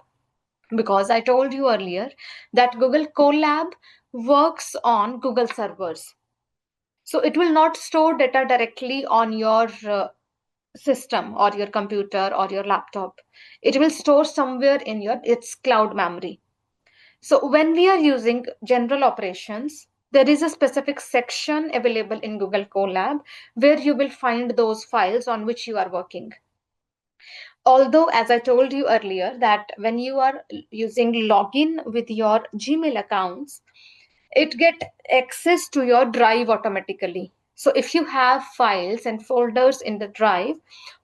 Speaker 1: Because I told you earlier that Google Colab works on Google servers. So it will not store data directly on your system or your computer or your laptop. It will store somewhere in its cloud memory. So when we are using general operations, there is a specific section available in Google Colab where you will find those files on which you are working. Although, as I told you earlier, that when you are using login with your Gmail accounts, it get access to your drive automatically. So if you have files and folders in the drive,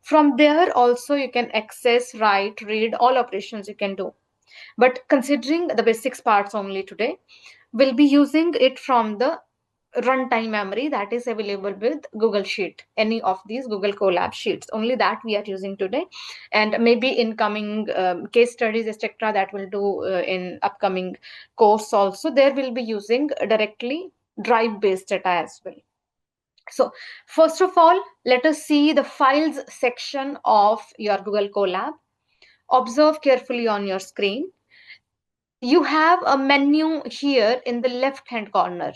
Speaker 1: from there also you can access, write, read, all operations you can do. But considering the basics parts only today, we'll be using it from the runtime memory that is available with Google Sheet, any of these Google Colab sheets. Only that we are using today, and maybe in coming case studies, etc., that we'll do in upcoming course also. There will be using directly drive-based data as well. So first of all, let us see the files section of your Google Colab. Observe carefully on your screen. You have a menu here in the left hand corner.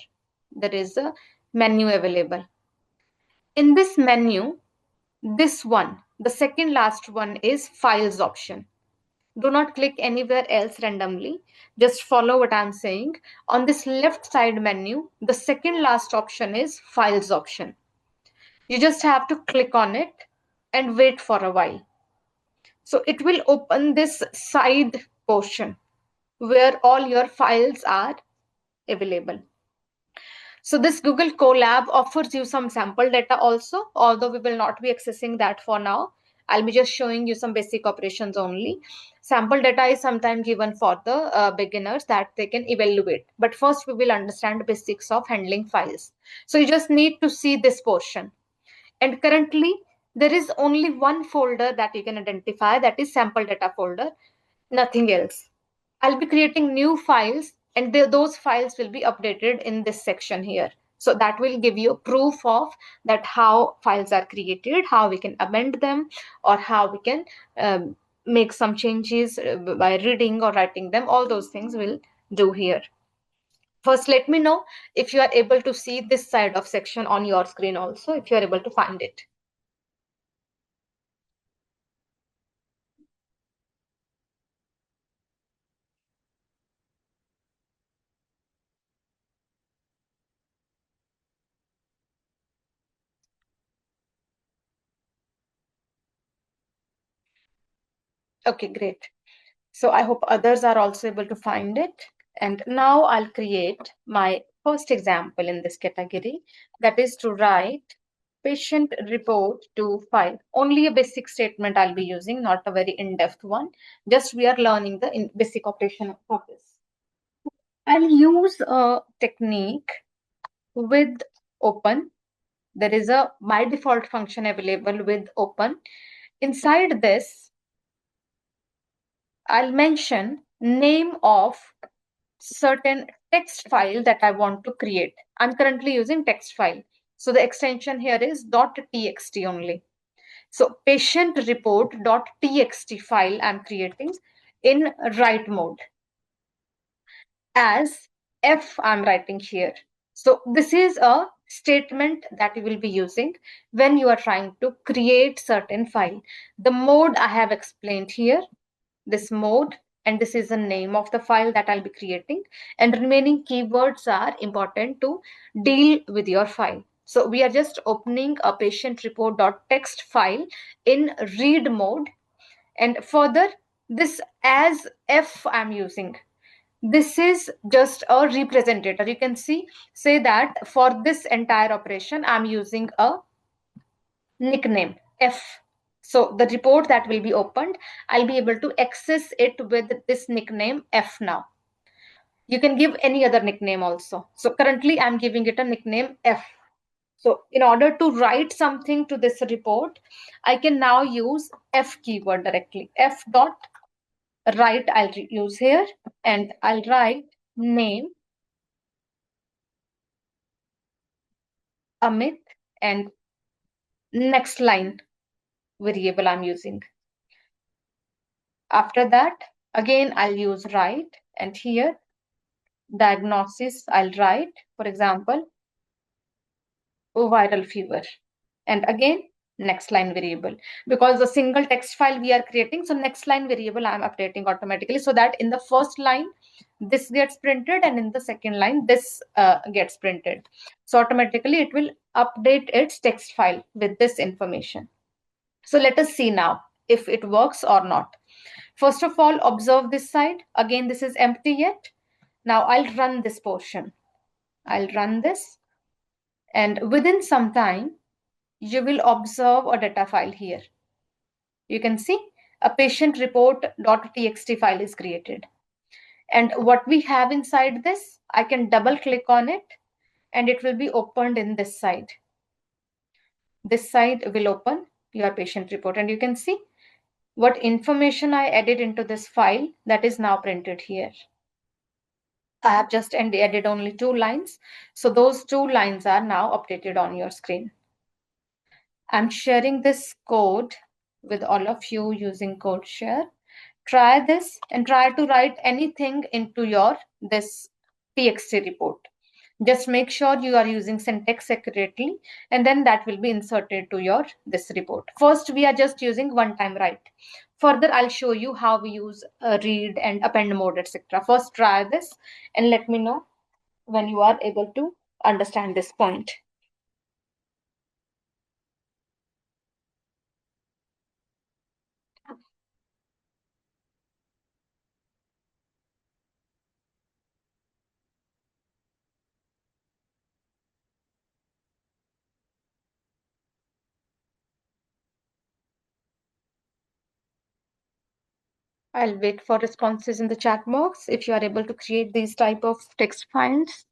Speaker 1: There is a menu available. In this menu, this one, the second last one, is files option. Do not click anywhere else randomly. Just follow what I'm saying. On this left side menu, the second last option is files option. You just have to click on it and wait for a while. So it will open this side portion where all your files are available. So this Google Colab offers you some sample data also, although we will not be accessing that for now. I'll be just showing you some basic operations only. Sample data is sometimes given for the beginners that they can evaluate. But first we will understand the basics of handling files. So you just need to see this portion. And currently there is only one folder that you can identify, that is sample data folder, nothing else. I'll be creating new files, and those files will be updated in this section here. So that will give you proof of that how files are created, how we can amend them, or how we can make some changes by reading or writing them. All those things we'll do here. First, let me know if you are able to see this side of section on your screen also, if you are able to find it. Okay, great. So I hope others are also able to find it. And now I'll create my first example in this category, that is to write patient report to file. Only a basic statement I'll be using, not a very in-depth one. Just we are learning the basic operation of this. I'll use a technique with open. There is a by default function available with open. Inside this, I'll mention name of certain text file that I want to create. I'm currently using text file. So the extension here is .txt only. So patient report.txt file I'm creating in write mode as F I'm writing here. So this is a statement that you will be using when you are trying to create certain file. The mode I have explained here, this mode, and this is the name of the file that I'll be creating, and remaining keywords are important to deal with your file. So we are just opening a patient report.txt file in read mode, and further this as F I'm using. This is just a representative. You can see, say that for this entire operation, I'm using a nickname F. So the report that will be opened, I'll be able to access it with this nickname F now. You can give any other nickname also. So currently I'm giving it a nickname F. So in order to write something to this report, I can now use F keyword directly. F dot write I'll use here, and I'll write name Amit, and next line variable I'm using. After that, again, I'll use write, and here diagnosis I'll write, for example, viral fever. And again, next line variable, because the single text file we are creating. So next line variable I'm updating automatically, so that in the first line, this gets printed, and in the second line, this gets printed. So automatically it will update its text file with this information. So let us see now if it works or not. First of all, observe this side. Again, this is empty yet. Now I'll run this portion. I'll run this, And within some time, you will observe a data file here. You can see a patient report.txt file is created. And what we have inside this, I can double click on it and it will be opened in this side. This side will open your patient report and you can see what information I added into this file that is now printed here. I have just added only 2 lines. So those 2 lines are now updated on your screen. I'm sharing this code with all of you using CodeShare. Try this and try to write anything into your this txt report. Just make sure you are using syntax accurately and then that will be inserted to your this report. First, we are just using one-time write. Further, I'll show you how we use read and append mode, etc. First, try this and let me know when you are able to understand this point. I'll wait for responses in the chat box if you are able to create these type of text files.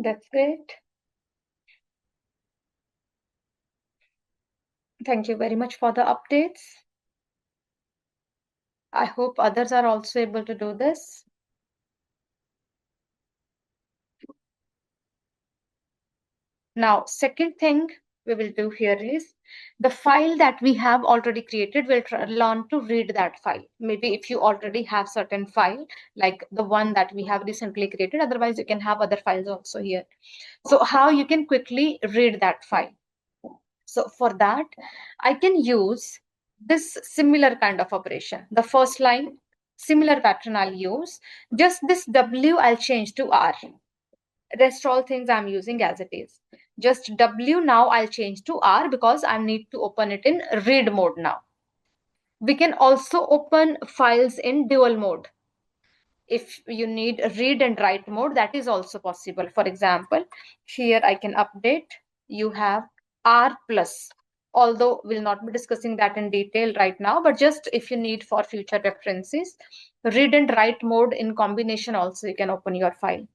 Speaker 1: That's great. Thank you very much for the updates. I hope others are also able to do this. Now, second thing we will do here is the file that we have already created, we'll learn to read that file. Maybe if you already have certain file, like the one that we have recently created, otherwise you can have other files also here. So how you can quickly read that file? So for that, I can use this similar kind of operation. The first line, similar pattern I'll use. Just this W I'll change to R. Rest all things I'm using as it is. Just W now I'll change to R because I need to open it in read mode now. We can also open files in dual mode. If you need read and write mode, that is also possible. For example, here I can update. You have R plus, although we'll not be discussing that in detail right now, but just if you need for future references, read and write mode in combination also you can open your file.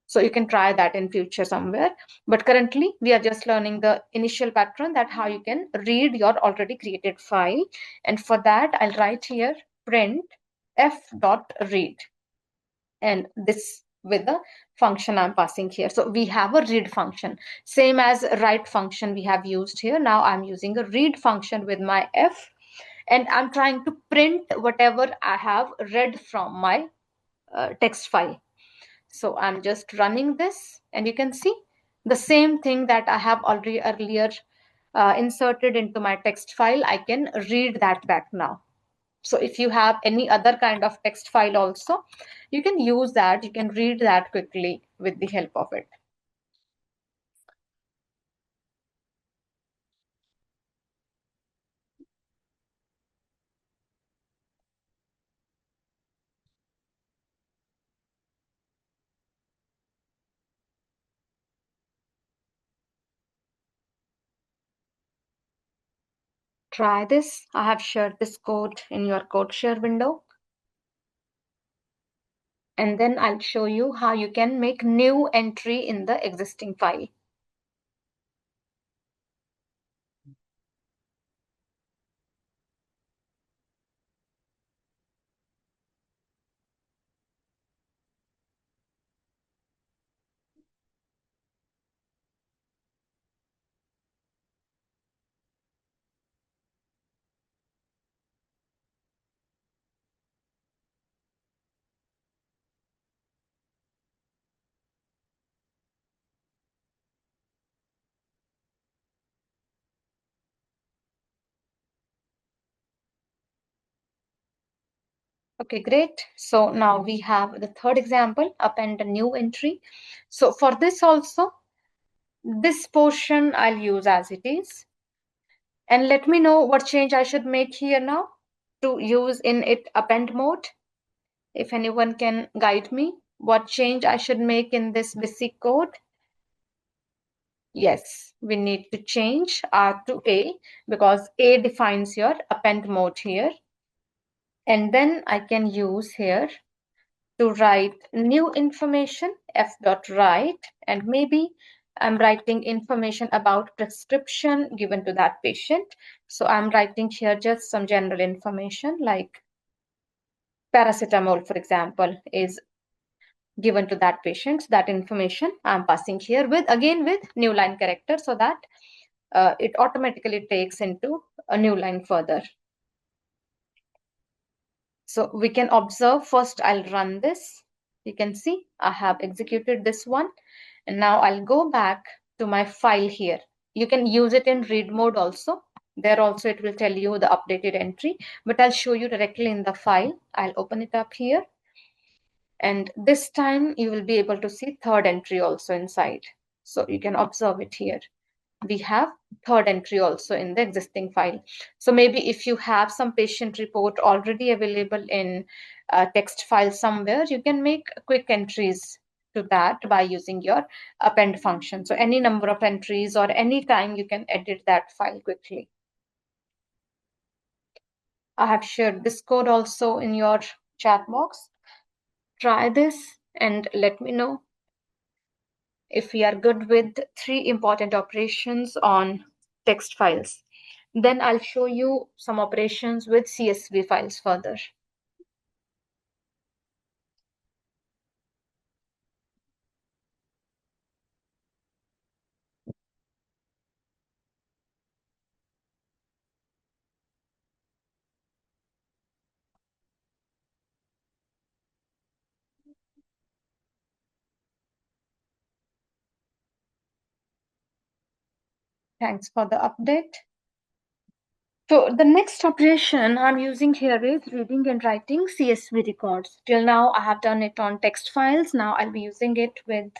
Speaker 1: So you can try that in future somewhere. But currently we are just learning the initial pattern that how you can read your already created file. And for that, I'll write here print f.read. And this with the function I'm passing here. So we have a read function, same as write function we have used here. Now I'm using a read function with my f, and I'm trying to print whatever I have read from my text file. So I'm just running this and you can see the same thing that I have already earlier inserted into my text file. I can read that back now. So if you have any other kind of text file also, you can use that. You can read that quickly with the help of it. Try this. I have shared this code in your code share window. And then I'll show you how you can make new entry in the existing file. Okay, great. So now we have the third example, append a new entry. So for this also, this portion I'll use as it is. And let me know what change I should make here now to use in it append mode. If anyone can guide me, what change I should make in this basic code. Yes, we need to change R to A because A defines your append mode here. And then I can use here to write new information, f.write, and maybe I'm writing information about prescription given to that patient. So I'm writing here just some general information like paracetamol, for example, is given to that patient. That information I'm passing here with, again, with new line character so that it automatically takes into a new line further. So we can observe first, I'll run this. You can see I have executed this one. And now I'll go back to my file here. You can use it in read mode also. There also it will tell you the updated entry, but I'll show you directly in the file. I'll open it up here. And this time you will be able to see third entry also inside. So you can observe it here. We have third entry also in the existing file. So maybe if you have some patient report already available in a text file somewhere, you can make quick entries to that by using your append function. So any number of entries or any time you can edit that file quickly. I have shared this code also in your chat box. Try this and let me know if we are good with three important operations on text files. Then I'll show you some operations with CSV files further. Thanks for the update. So the next operation I'm using here is reading and writing CSV records. Till now I have done it on text files. Now I'll be using it with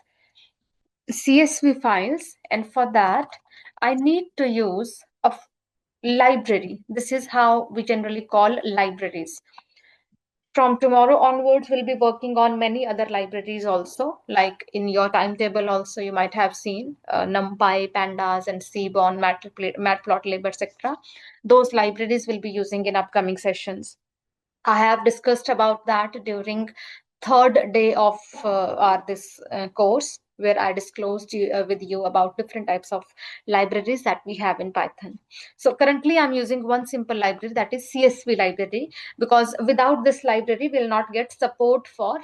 Speaker 1: CSV files. And for that, I need to use a library. This is how we generally call libraries. From tomorrow onwards, we'll be working on many other libraries also, like in your timetable also you might have seen NumPy, Pandas, and Seaborn, Matplotlib, etc. Those libraries will be using in upcoming sessions. I have discussed about that during third day of our this course, where I disclosed with you about different types of libraries that we have in Python. So currently I'm using one simple library, that is CSV library, because without this library we'll not get support for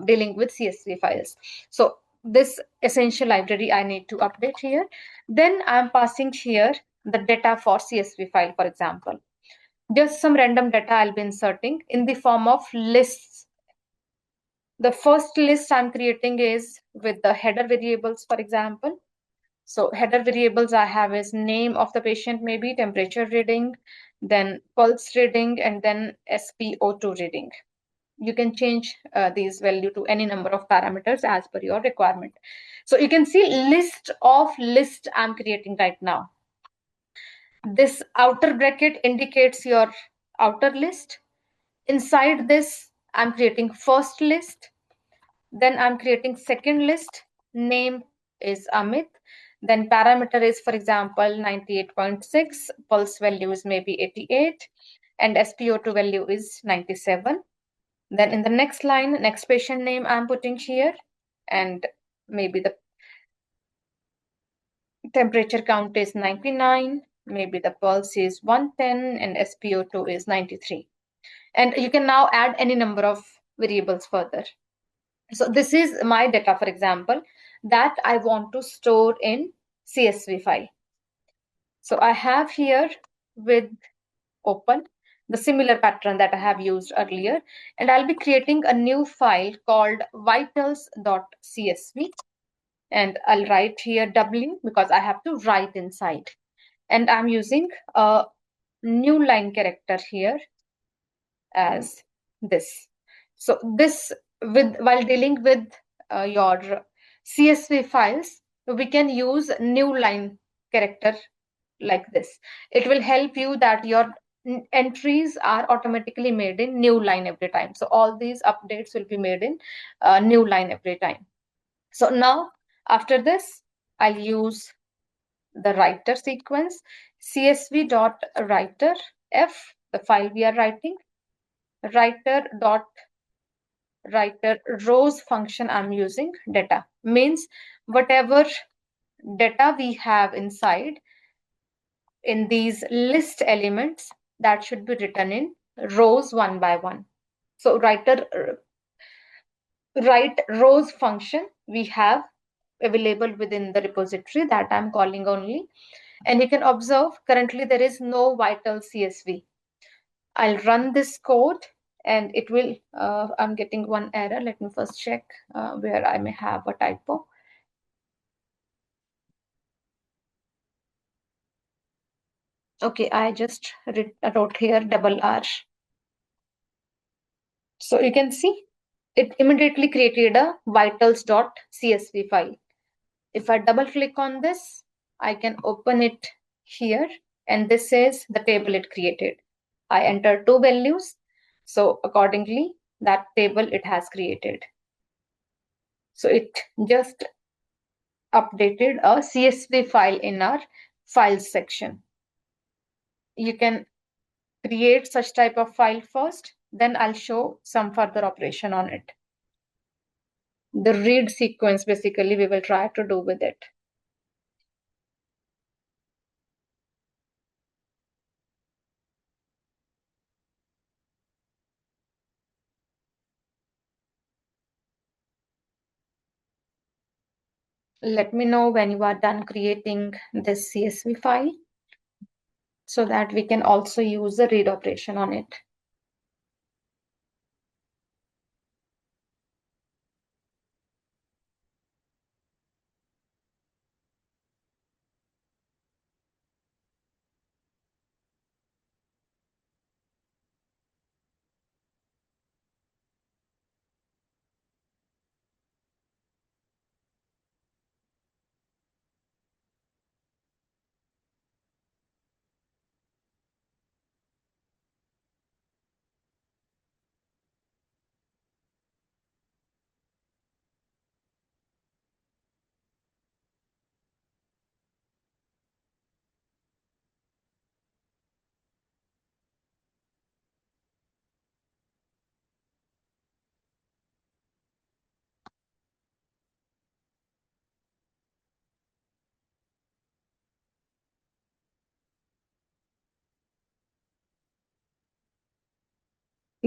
Speaker 1: dealing with CSV files. So this essential library I need to update here. Then I'm passing here the data for CSV file, for example. Just some random data I'll be inserting in the form of lists. The first list I'm creating is with the header variables, for example. So header variables I have is name of the patient, maybe temperature reading, then pulse reading, and then SpO2 reading. You can change these value to any number of parameters as per your requirement. So you can see list of list I'm creating right now. This outer bracket indicates your outer list. Inside this, I'm creating first list. Then I'm creating second list. Name is Amit. Then parameter is, for example, 98.6. Pulse value is maybe 88. And SpO2 value is 97. Then in the next line, next patient name I'm putting here. And maybe the temperature count is 99. Maybe the pulse is 110 and SpO2 is 93. And you can now add any number of variables further. So this is my data, for example, that I want to store in CSV file. So I have here with open the similar pattern that I have used earlier, and I'll be creating a new file called vitals.csv, and I'll write here W because I have to write inside. And I'm using a new line character here as this. So this, while dealing with your CSV files, we can use new line character like this. It will help you that your entries are automatically made in new line every time. So all these updates will be made in new line every time. So now after this, I'll use the writer sequence, csv dot writer f, the file we are writing, writer dot writer rows function I'm using data, means whatever data we have inside in these list elements, that should be written in rows one by one. So write rows function we have available within the repository that I'm calling only. And you can observe currently there is no vital CSV. I'll run this code and it will, I'm getting one error. Let me first check where I may have a typo. Okay, I just wrote here double R. So you can see it immediately created a vitals.csv file. If I double click on this, I can open it here, and this is the table it created. I enter two values, so accordingly that table it has created. So it just updated a CSV file in our files section. You can create such type of file first, then I'll show some further operation on it. The read sequence basically we will try to do with it. Let me know when you are done creating this CSV file so that we can also use the read operation on it.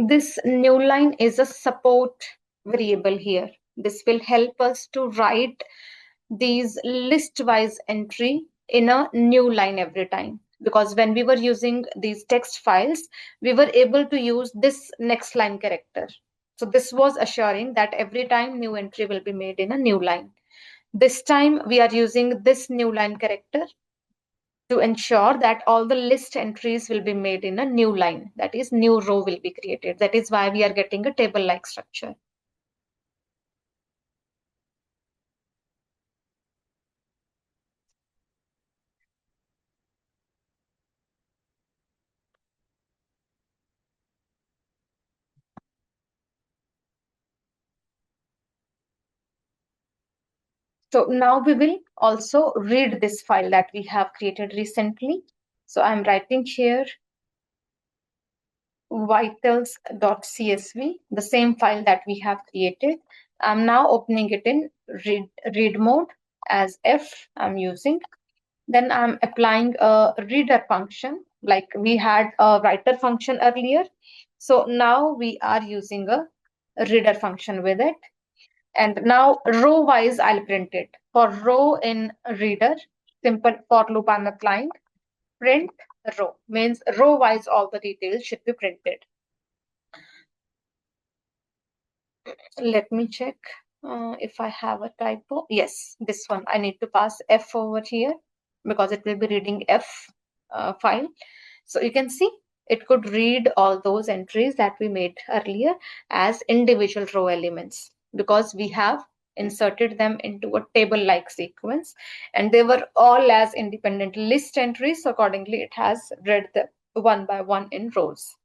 Speaker 1: This new line is a support variable here. This will help us to write these list-wise entry in a new line every time. Because when we were using these text files, we were able to use this next line character. So this was assuring that every time new entry will be made in a new line. This time we are using this new line character to ensure that all the list entries will be made in a new line, that is new row will be created. That is why we are getting a table like structure. So now we will also read this file that we have created recently. So I'm writing here vitals.csv, the same file that we have created. I'm now opening it in read mode as F I'm using. Then I'm applying a reader function, like we had a writer function earlier. So now we are using a reader function with it. And now row wise, I'll print it. For row in reader, simple for loop I'm applying. Print row means row wise, all the details should be printed. Let me check if I have a typo. Yes, this one. I need to pass F over here because it will be reading F file. So you can see it could read all those entries that we made earlier as individual row elements because we have inserted them into a table-like sequence and they were all as independent list entries. So accordingly, it has read them one by one in rows.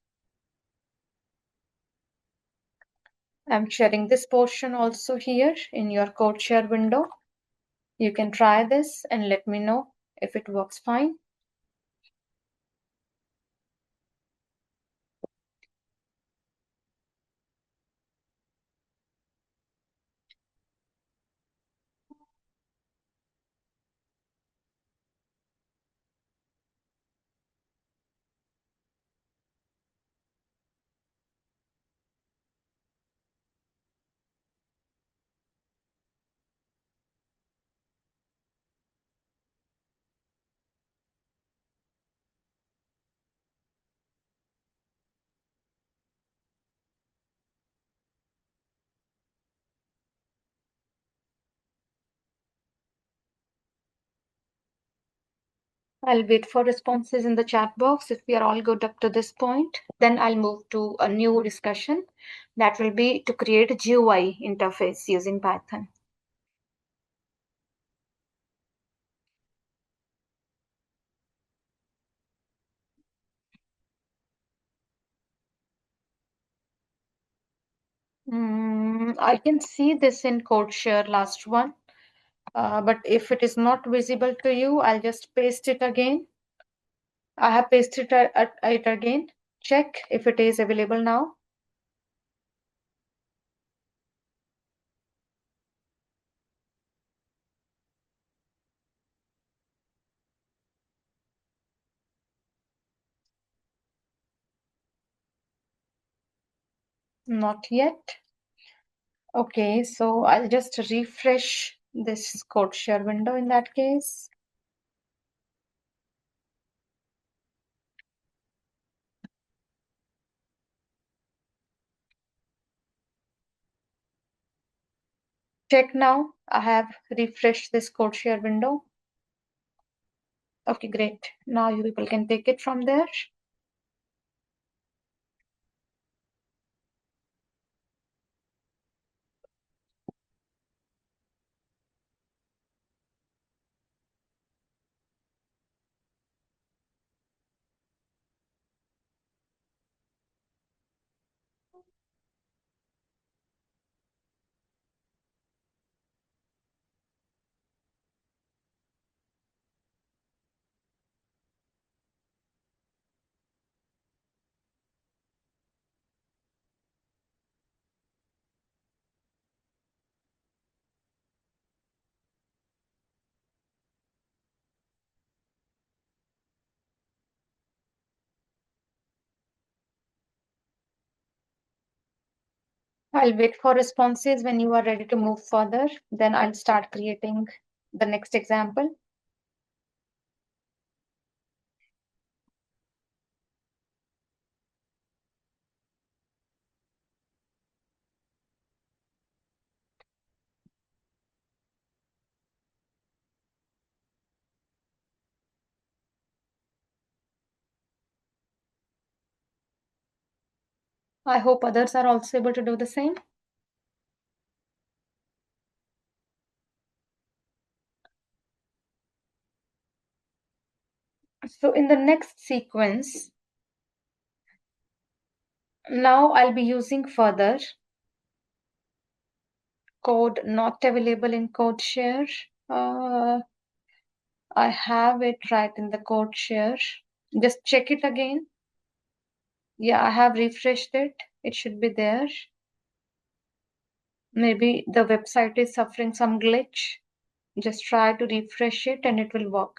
Speaker 1: I'm sharing this portion also here in your code share window. You can try this and let me know if it works fine. I'll wait for responses in the chat box. If we are all good up to this point, then I'll move to a new discussion that will be to create a GUI interface using Python. I can see this in CodeShare last one, but if it is not visible to you, I'll just paste it again. I have pasted it again. Check if it is available now. Not yet. Okay, so I'll just refresh this CodeShare window in that case. Check now. I have refreshed this CodeShare window. Okay, great. Now you people can take it from there. I'll wait for responses when you are ready to move further. Then I'll start creating the next example. I hope others are also able to do the same. So in the next sequence, now I'll be using further code not available in CodeShare. I have it right in the CodeShare. Just check it again. Yeah, I have refreshed it. It should be there. Maybe the website is suffering some glitch. Just try to refresh it and it will work.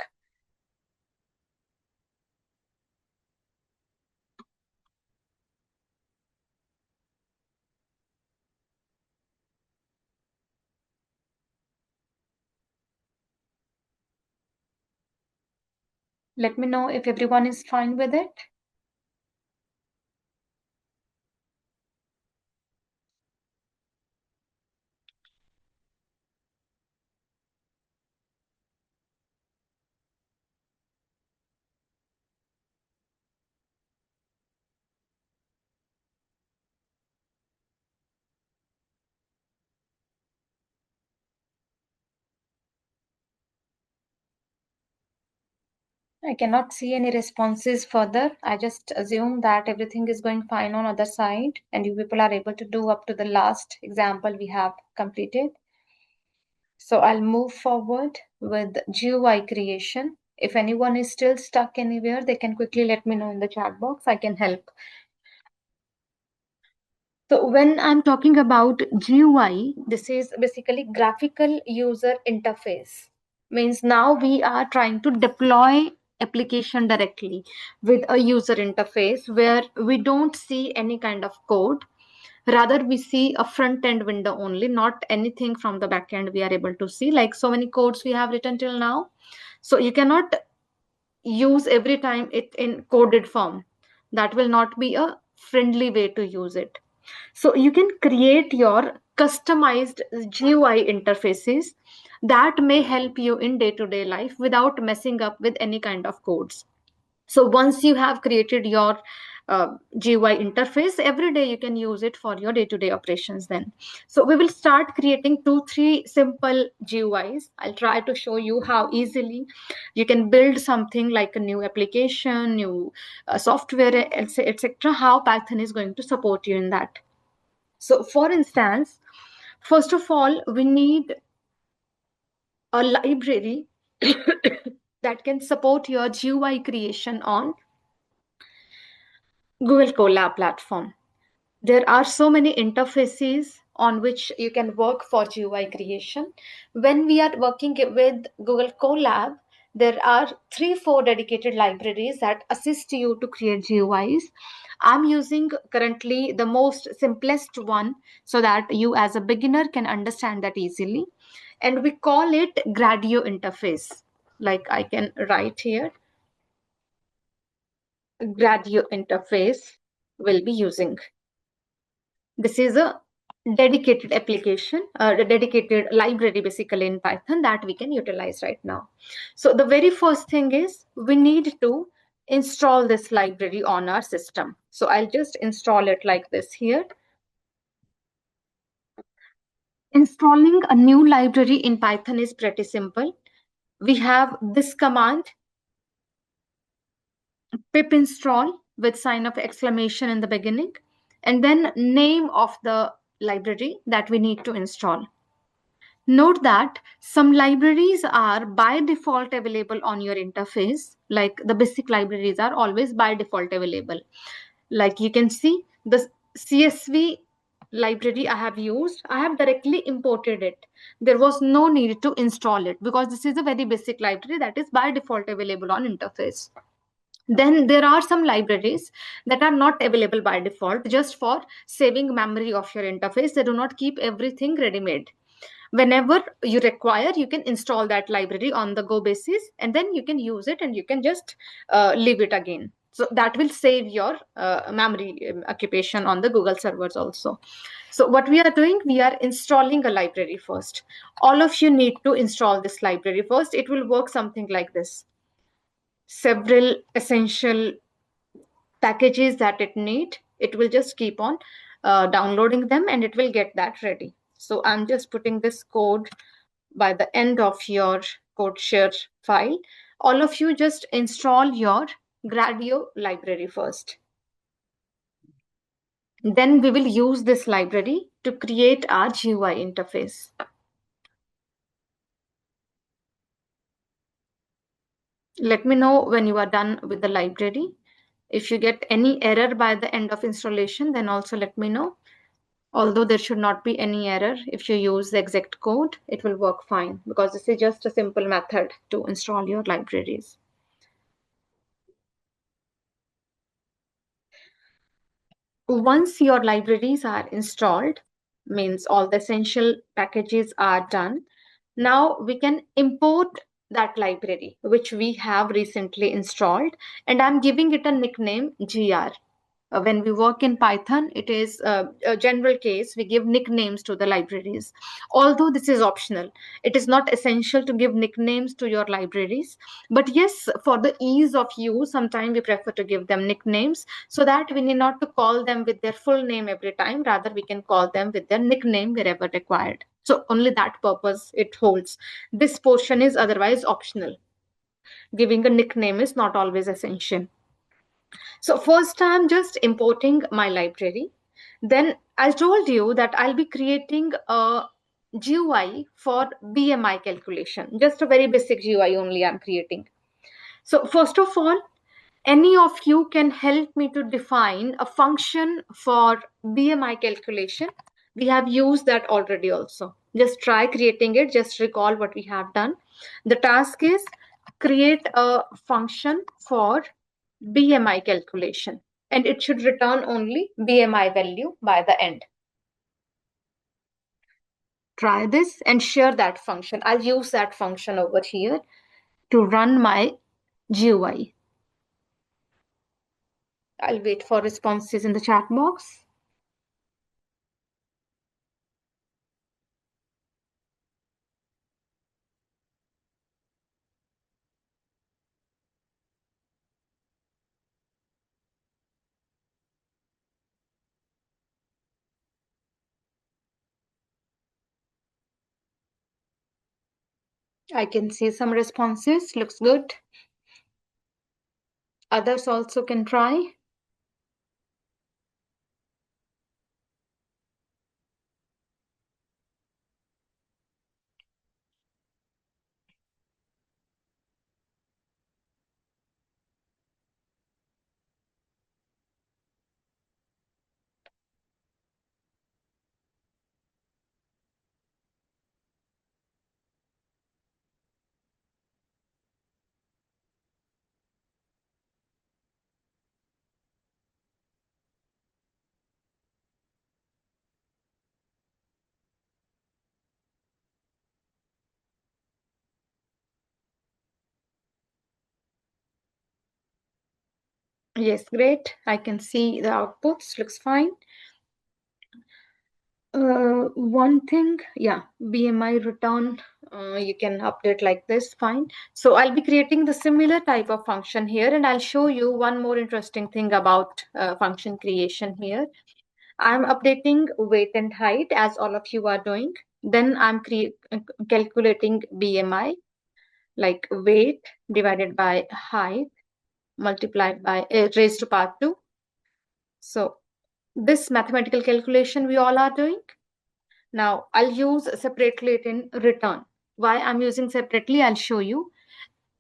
Speaker 1: Let me know if everyone is fine with it. I cannot see any responses further. I just assume that everything is going fine on other side and you people are able to do up to the last example we have completed. So I'll move forward with GUI creation. If anyone is still stuck anywhere, they can quickly let me know in the chat box. I can help. So when I'm talking about GUI, this is basically graphical user interface. Means now we are trying to deploy application directly with a user interface where we don't see any kind of code. Rather, we see a front end window only, not anything from the back end we are able to see, like so many codes we have written till now. So you cannot use every time it in coded form. That will not be a friendly way to use it. So you can create your customized GUI interfaces that may help you in day-to-day life without messing up with any kind of codes. So once you have created your GUI interface, every day you can use it for your day-to-day operations then. So we will start creating 2-3 simple GUIs. I'll try to show you how easily you can build something like a new application, new software, etc. How Python is going to support you in that. So for instance, first of all, we need a library that can support your GUI creation on Google Colab platform. There are so many interfaces on which you can work for GUI creation. When we are working with Google Colab, there are 3-4 dedicated libraries that assist you to create GUIs. I'm using currently the most simplest one so that you as a beginner can understand that easily. And we call it Gradio interface. Like I can write here, Gradio interface will be using. This is a dedicated application, a dedicated library basically in Python that we can utilize right now. So the very first thing is we need to install this library on our system. So I'll just install it like this here. Installing a new library in Python is pretty simple. We have this command, pip install with sign of exclamation in the beginning, and then name of the library that we need to install. Note that some libraries are by default available on your interface, like the basic libraries are always by default available. Like you can see, the CSV library I have used, I have directly imported it. There was no need to install it because this is a very basic library that is by default available on interface. Then there are some libraries that are not available by default just for saving memory of your interface. They do not keep everything ready-made. Whenever you require, you can install that library on the go basis and then you can use it and you can just leave it again. So that will save your memory occupation on the Google servers also. So what we are doing, we are installing a library first. All of you need to install this library first. It will work something like this. Several essential packages that it need, it will just keep on downloading them and it will get that ready. So I'm just putting this code by the end of your code share file. All of you just install your Gradio library first. Then we will use this library to create our GUI interface. Let me know when you are done with the library. If you get any error by the end of installation, then also let me know. Although there should not be any error, if you use the exact code, it will work fine because this is just a simple method to install your libraries. Once your libraries are installed, means all the essential packages are done, now we can import that library which we have recently installed, and I'm giving it a nickname GR. When we work in Python, it is a general case, we give nicknames to the libraries. Although this is optional, it is not essential to give nicknames to your libraries. But yes, for the ease of use, sometimes we prefer to give them nicknames so that we need not to call them with their full name every time. Rather, we can call them with their nickname wherever required. So only that purpose it holds. This portion is otherwise optional. Giving a nickname is not always essential. So first I'm just importing my library. Then I told you that I'll be creating a GUI for BMI calculation. Just a very basic GUI only I'm creating. So first of all, any of you can help me to define a function for BMI calculation. We have used that already also. Just try creating it. Just recall what we have done. The task is create a function for BMI calculation, and it should return only BMI value by the end. Try this and share that function. I'll use that function over here to run my GUI. I'll wait for responses in the chat box. I can see some responses. Looks good. Others also can try. Yes, great. I can see the outputs. Looks fine. One thing, yeah, BMI return, you can update like this, fine. So I'll be creating the similar type of function here, and I'll show you one more interesting thing about function creation here. I'm updating weight and height as all of you are doing. Then I'm calculating BMI, like weight divided by height multiplied by raised to power 2. So this mathematical calculation we all are doing. Now I'll use separately in return. Why I'm using separately, I'll show you.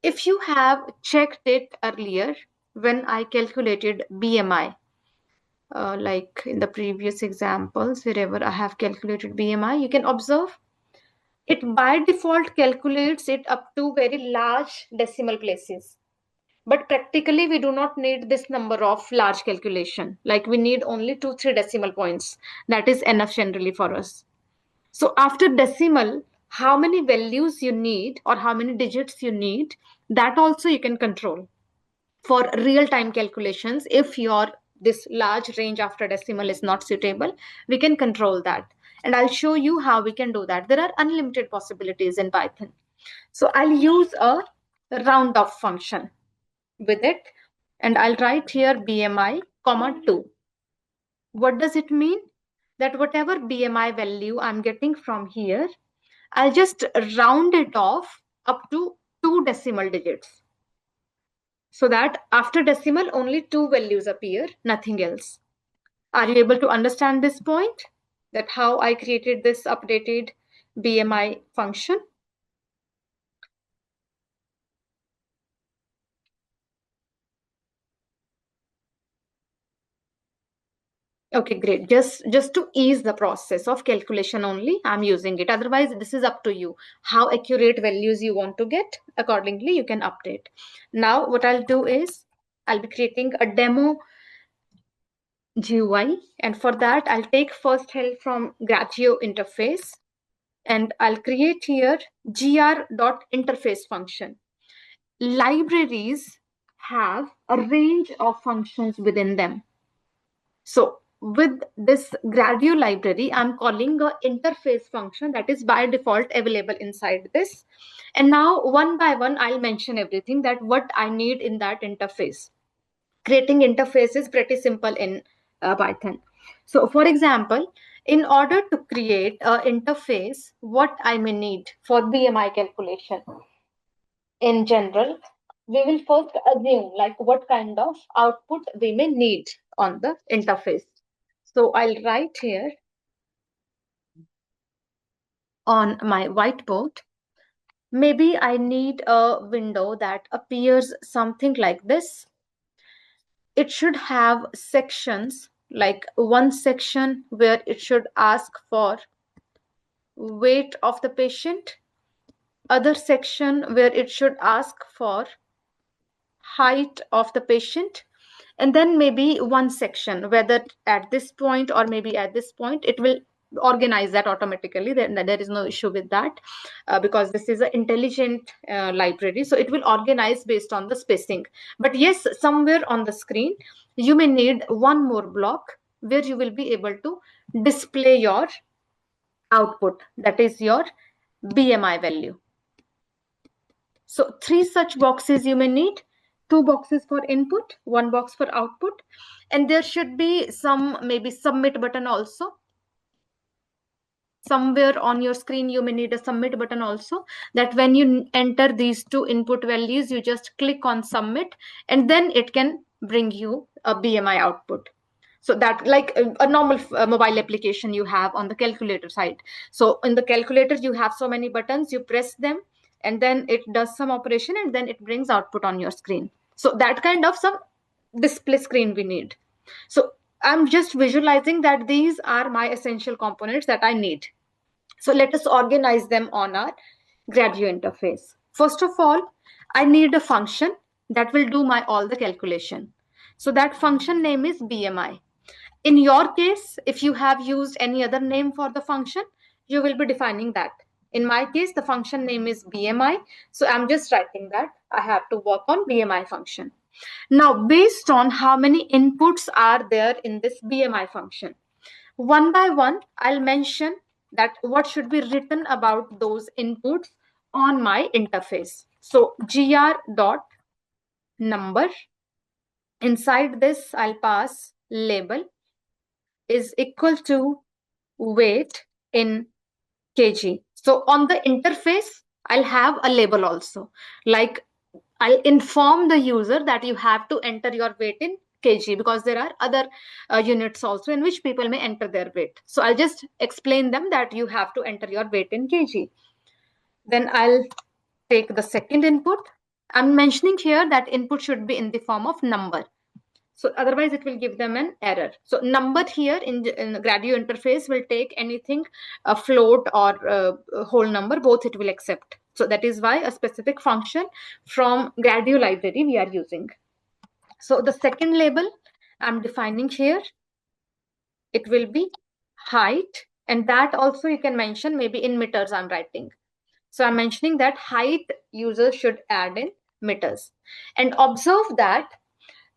Speaker 1: If you have checked it earlier when I calculated BMI, like in the previous examples, wherever I have calculated BMI, you can observe it by default calculates it up to very large decimal places. But practically, we do not need this number of large calculation. Like we need only 2, 3 decimal points. That is enough generally for us. So after decimal, how many values you need or how many digits you need, that also you can control for real-time calculations. If your this large range after decimal is not suitable, we can control that. And I'll show you how we can do that. There are unlimited possibilities in Python. So I'll use a round off function with it, and I'll write here BMI comma 2. What does it mean? That whatever BMI value I'm getting from here, I'll just round it off up to 2 decimal digits. So that after decimal, only 2 values appear, nothing else. Are you able to understand this point? That how I created this updated BMI function? Okay, great. Just to ease the process of calculation only, I'm using it. Otherwise, this is up to you. How accurate values you want to get, accordingly, you can update. Now, what I'll do is, I'll be creating a demo GUI, and for that, I'll take first help from Gradio interface, and I'll create here gr.interface function. Libraries have a range of functions within them. So with this Gradio library, I'm calling a interface function that is by default available inside this. And now one by one, I'll mention everything that what I need in that interface. Creating interface is pretty simple in Python. So for example, in order to create an interface, what I may need for BMI calculation in general, we will first assume like what kind of output we may need on the interface. So I'll write here on my whiteboard. Maybe I need a window that appears something like this. It should have sections, like one section where it should ask for weight of the patient, other section where it should ask for height of the patient, and then maybe one section whether at this point or maybe at this point. It will organize that automatically. There is no issue with that, because this is an intelligent library, so it will organize based on the spacing. But yes, somewhere on the screen you may need one more block where you will be able to display your output, that is your BMI value. So 3 such boxes you may need: 2 boxes for input, 1 box for output, and there should be some maybe submit button also. Somewhere on your screen you may need a submit button also, that when you enter these 2 input values, you just click on submit, and then it can bring you a BMI output. So that like a normal mobile application you have on the calculator side. So in the calculator you have so many buttons, you press them and then it does some operation and then it brings output on your screen. So that kind of some display screen we need. So I'm just visualizing that these are my essential components that I need. So let us organize them on our Gradio interface. First of all, I need a function that will do my all the calculation. So that function name is BMI. In your case, if you have used any other name for the function, you will be defining that. In my case, the function name is BMI. So I'm just writing that I have to work on BMI function. Now, based on how many inputs are there in this BMI function, one by one, I'll mention that what should be written about those inputs on my interface. So gr dot number. Inside this, I'll pass label is equal to weight in kg. So on the interface, I'll have a label also. Like I'll inform the user that you have to enter your weight in kg, because there are other units also in which people may enter their weight. So I'll just explain them that you have to enter your weight in kg. Then I'll take the second input. I'm mentioning here that input should be in the form of number. So otherwise it will give them an error. So number here in the Gradio interface will take anything, a float or a whole number, both it will accept. So that is why a specific function from Gradio library we are using. So the second label I'm defining here, it will be height, and that also you can mention maybe in meters I'm writing. So I'm mentioning that height user should add in meters. And observe that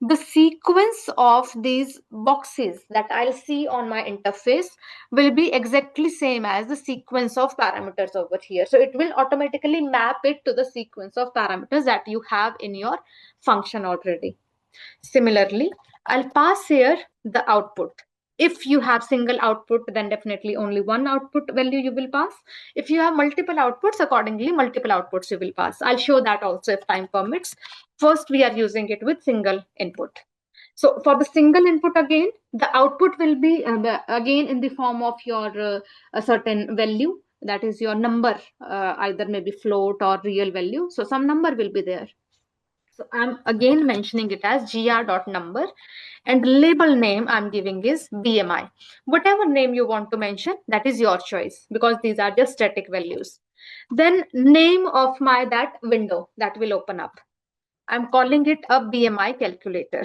Speaker 1: the sequence of these boxes that I'll see on my interface will be exactly same as the sequence of parameters over here. So it will automatically map it to the sequence of parameters that you have in your function already. Similarly, I'll pass here the output. If you have single output, then definitely only one output value you will pass. If you have multiple outputs, accordingly, multiple outputs you will pass. I'll show that also if time permits. First, we are using it with single input. So for the single input again, the output will be again in the form of your a certain value. That is your number, either maybe float or real value. So some number will be there. So I'm again mentioning it as gr.number, and label name I'm giving is BMI. Whatever name you want to mention, that is your choice, because these are just static values. Then name of my that window that will open up, I'm calling it a BMI calculator.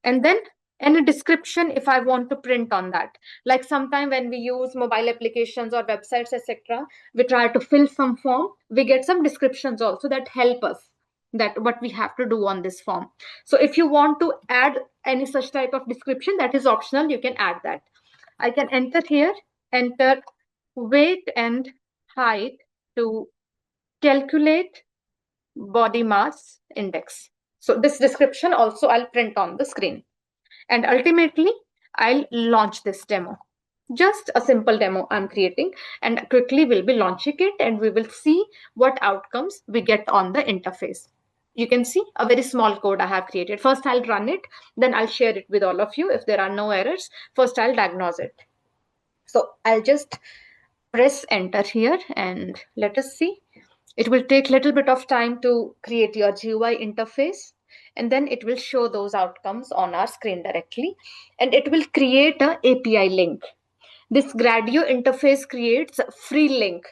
Speaker 1: And then any description if I want to print on that. Like sometime when we use mobile applications or websites, etc., we try to fill some form, we get some descriptions also that help us that what we have to do on this form. So if you want to add any such type of description, that is optional, you can add that. I can enter here, enter weight and height to calculate body mass index. So this description also I'll print on the screen. And ultimately, I'll launch this demo. Just a simple demo I'm creating, and quickly we'll be launching it and we will see what outcomes we get on the interface. You can see a very small code I have created. First, I'll run it, then I'll share it with all of you. If there are no errors, first I'll diagnose it. So I'll just press enter here and let us see. It will take a little bit of time to create your GUI interface, and then it will show those outcomes on our screen directly, and it will create a API link. This Gradio interface creates a free link.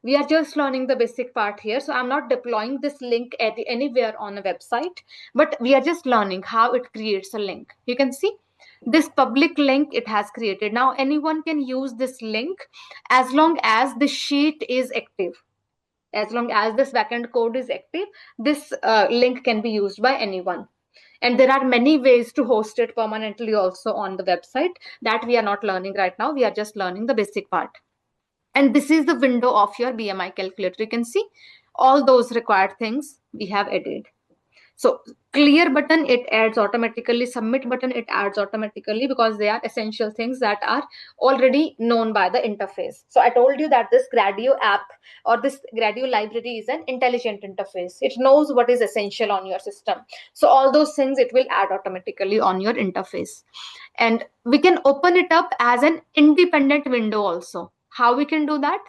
Speaker 1: We are just learning the basic part here, so I'm not deploying this link anywhere on a website, but we are just learning how it creates a link. You can see this public link it has created. Now anyone can use this link as long as the sheet is active. As long as this backend code is active, this link can be used by anyone. And there are many ways to host it permanently also on the website that we are not learning right now. We are just learning the basic part. And this is the window of your BMI calculator. You can see all those required things we have added. So clear button, it adds automatically. Submit button, it adds automatically, because they are essential things that are already known by the interface. So I told you that this Gradio app or this Gradio library is an intelligent interface. It knows what is essential on your system. So all those things it will add automatically on your interface. And we can open it up as an independent window also. How we can do that?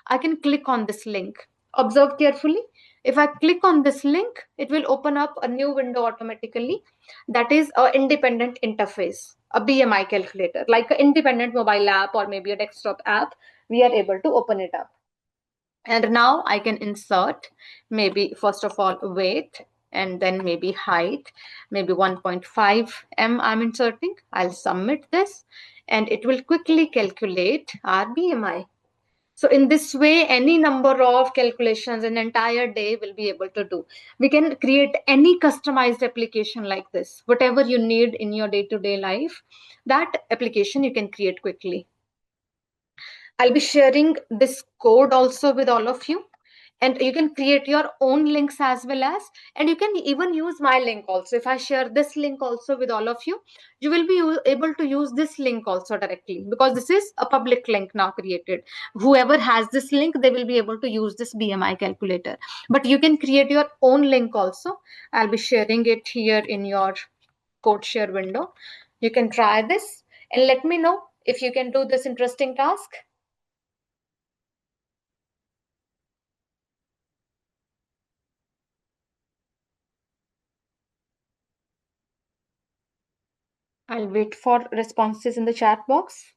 Speaker 1: I can click on this link. Observe carefully. If I click on this link, it will open up a new window automatically. That is an independent interface, a BMI calculator, like an independent mobile app or maybe a desktop app. We are able to open it up. And now I can insert maybe first of all weight, and then maybe height, maybe 1.5 m I'm inserting. I'll submit this and it will quickly calculate our BMI. So in this way, any number of calculations an entire day will be able to do. We can create any customized application like this. Whatever you need in your day-to-day life, that application you can create quickly. I'll be sharing this code also with all of you. And you can create your own links as well as, and you can even use my link also. If I share this link also with all of you, you will be able to use this link also directly, because this is a public link now created. Whoever has this link, they will be able to use this BMI calculator. But you can create your own link also. I'll be sharing it here in your code share window. You can try this and let me know if you can do this interesting task. I'll wait for responses in the chat box.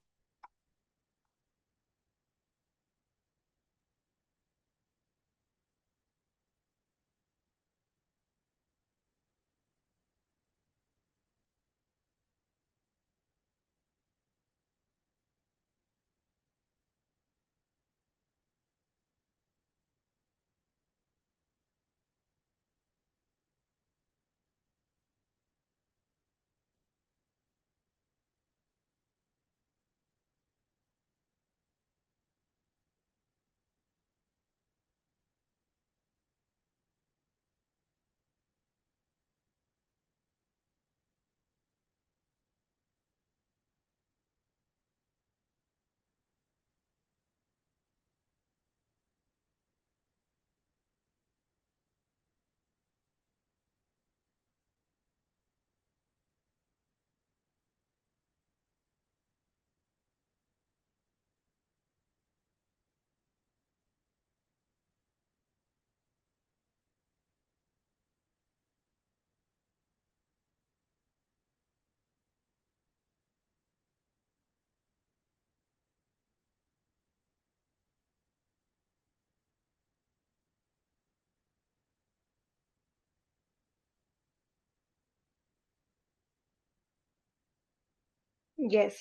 Speaker 1: Yes.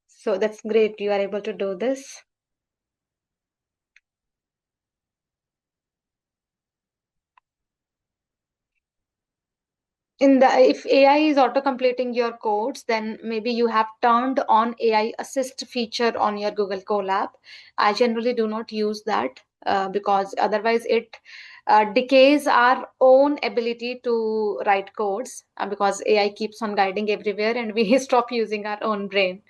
Speaker 1: So that's great. You are able to do this. In the if AI is auto completing your codes, then maybe you have turned on AI assist feature on your Google Colab. I generally do not use that because otherwise it decays our own ability to write codes because AI keeps on guiding everywhere and we stop using our own brain.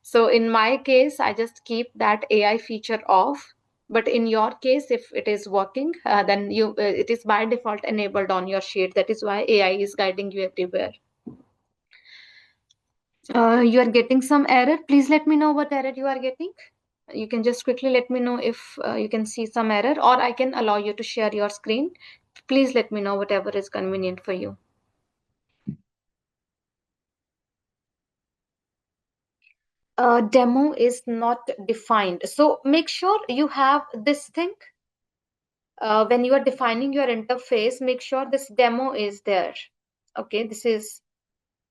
Speaker 1: So in my case, I just keep that AI feature off. But in your case, if it is working, then it is by default enabled on your sheet. That is why AI is guiding you everywhere. You are getting some error. Please let me know what error you are getting. You can just quickly let me know if you can see some error, or I can allow you to share your screen. Please let me know whatever is convenient for you. Demo is not defined. So make sure you have this thing. When you are defining your interface, make sure this demo is there. Okay, this is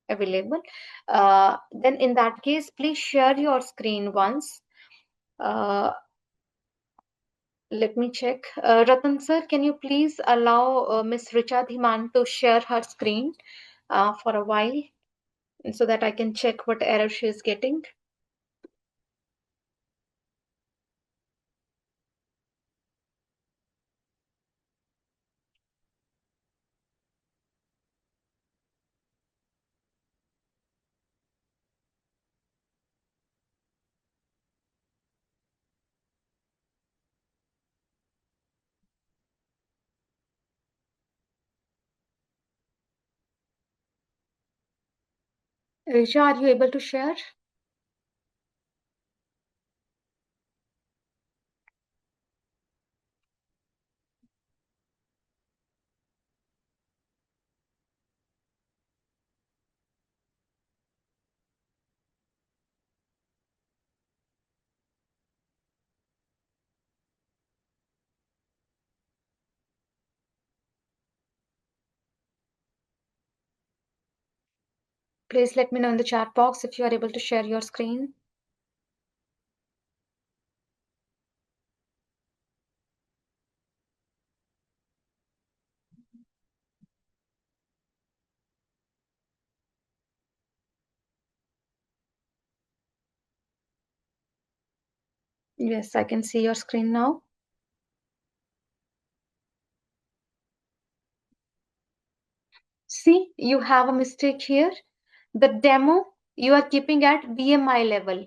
Speaker 1: available. Then in that case, please share your screen once. Let me check. Ratan sir, can you please allow Miss Richa Dhiman to share her screen for a while so that I can check what error she is getting? Richa, are you able to share? Please let me know in the chat box if you are able to share your screen. Yes, I can see your screen now. See, you have a mistake here. The demo you are keeping at BMI level.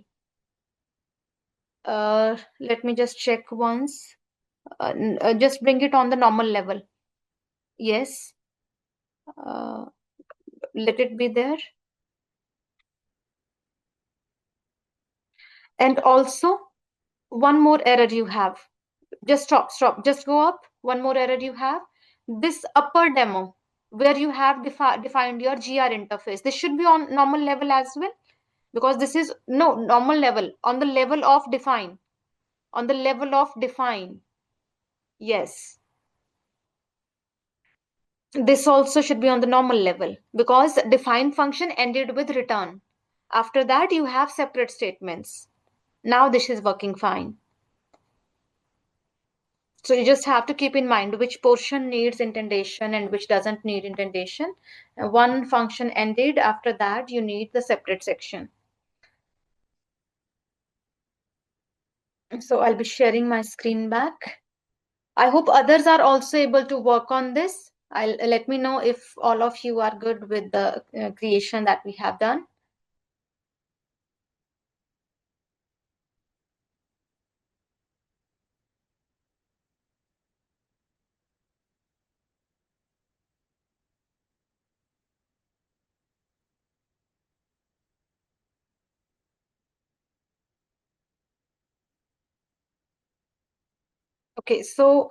Speaker 1: Let me just check once. Just bring it on the normal level. Yes. Uh, Let it be there. And also, one more error you have. Just stop. Just go up. One more error you have. This upper demo, where you have defined your GR interface. This should be on normal level as well, because this is no normal level, on the level of define. On the level of define. Yes. This also should be on the normal level, because define function ended with return. After that, you have separate statements. Now this is working fine. So you just have to keep in mind which portion needs indentation and which doesn't need indentation. One function ended, after that you need the separate section. So I'll be sharing my screen back. I hope others are also able to work on this. I'll let me know if all of you are good with the creation that we have done. Okay, so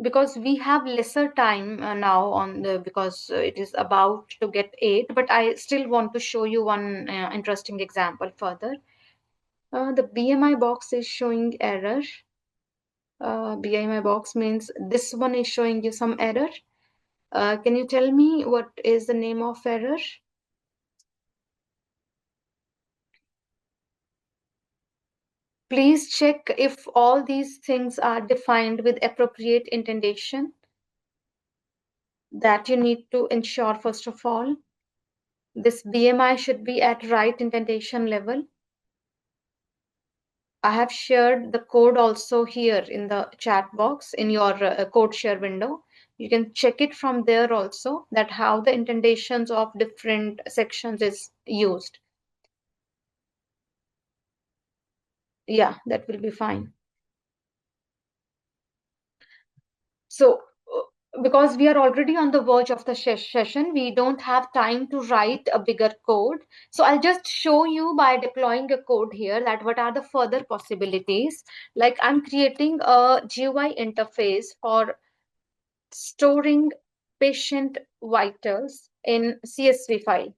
Speaker 1: because we have lesser time now on the, because it is about to get 8, but I still want to show you one interesting example further. The BMI box is showing error. BMI box means this one is showing you some error. Can you tell me what is the name of error? Please check if all these things are defined with appropriate indentation. That you need to ensure first of all. This BMI should be at right indentation level. I have shared the code also here in the chat box in your code share window. You can check it from there also, that how the indentations of different sections is used. Yeah, that will be fine. So, because we are already on the verge of the session, we don't have time to write a bigger code. So, I'll just show you by deploying a code here that what are the further possibilities. Like I'm creating a GUI interface for storing patient vitals in CSV file.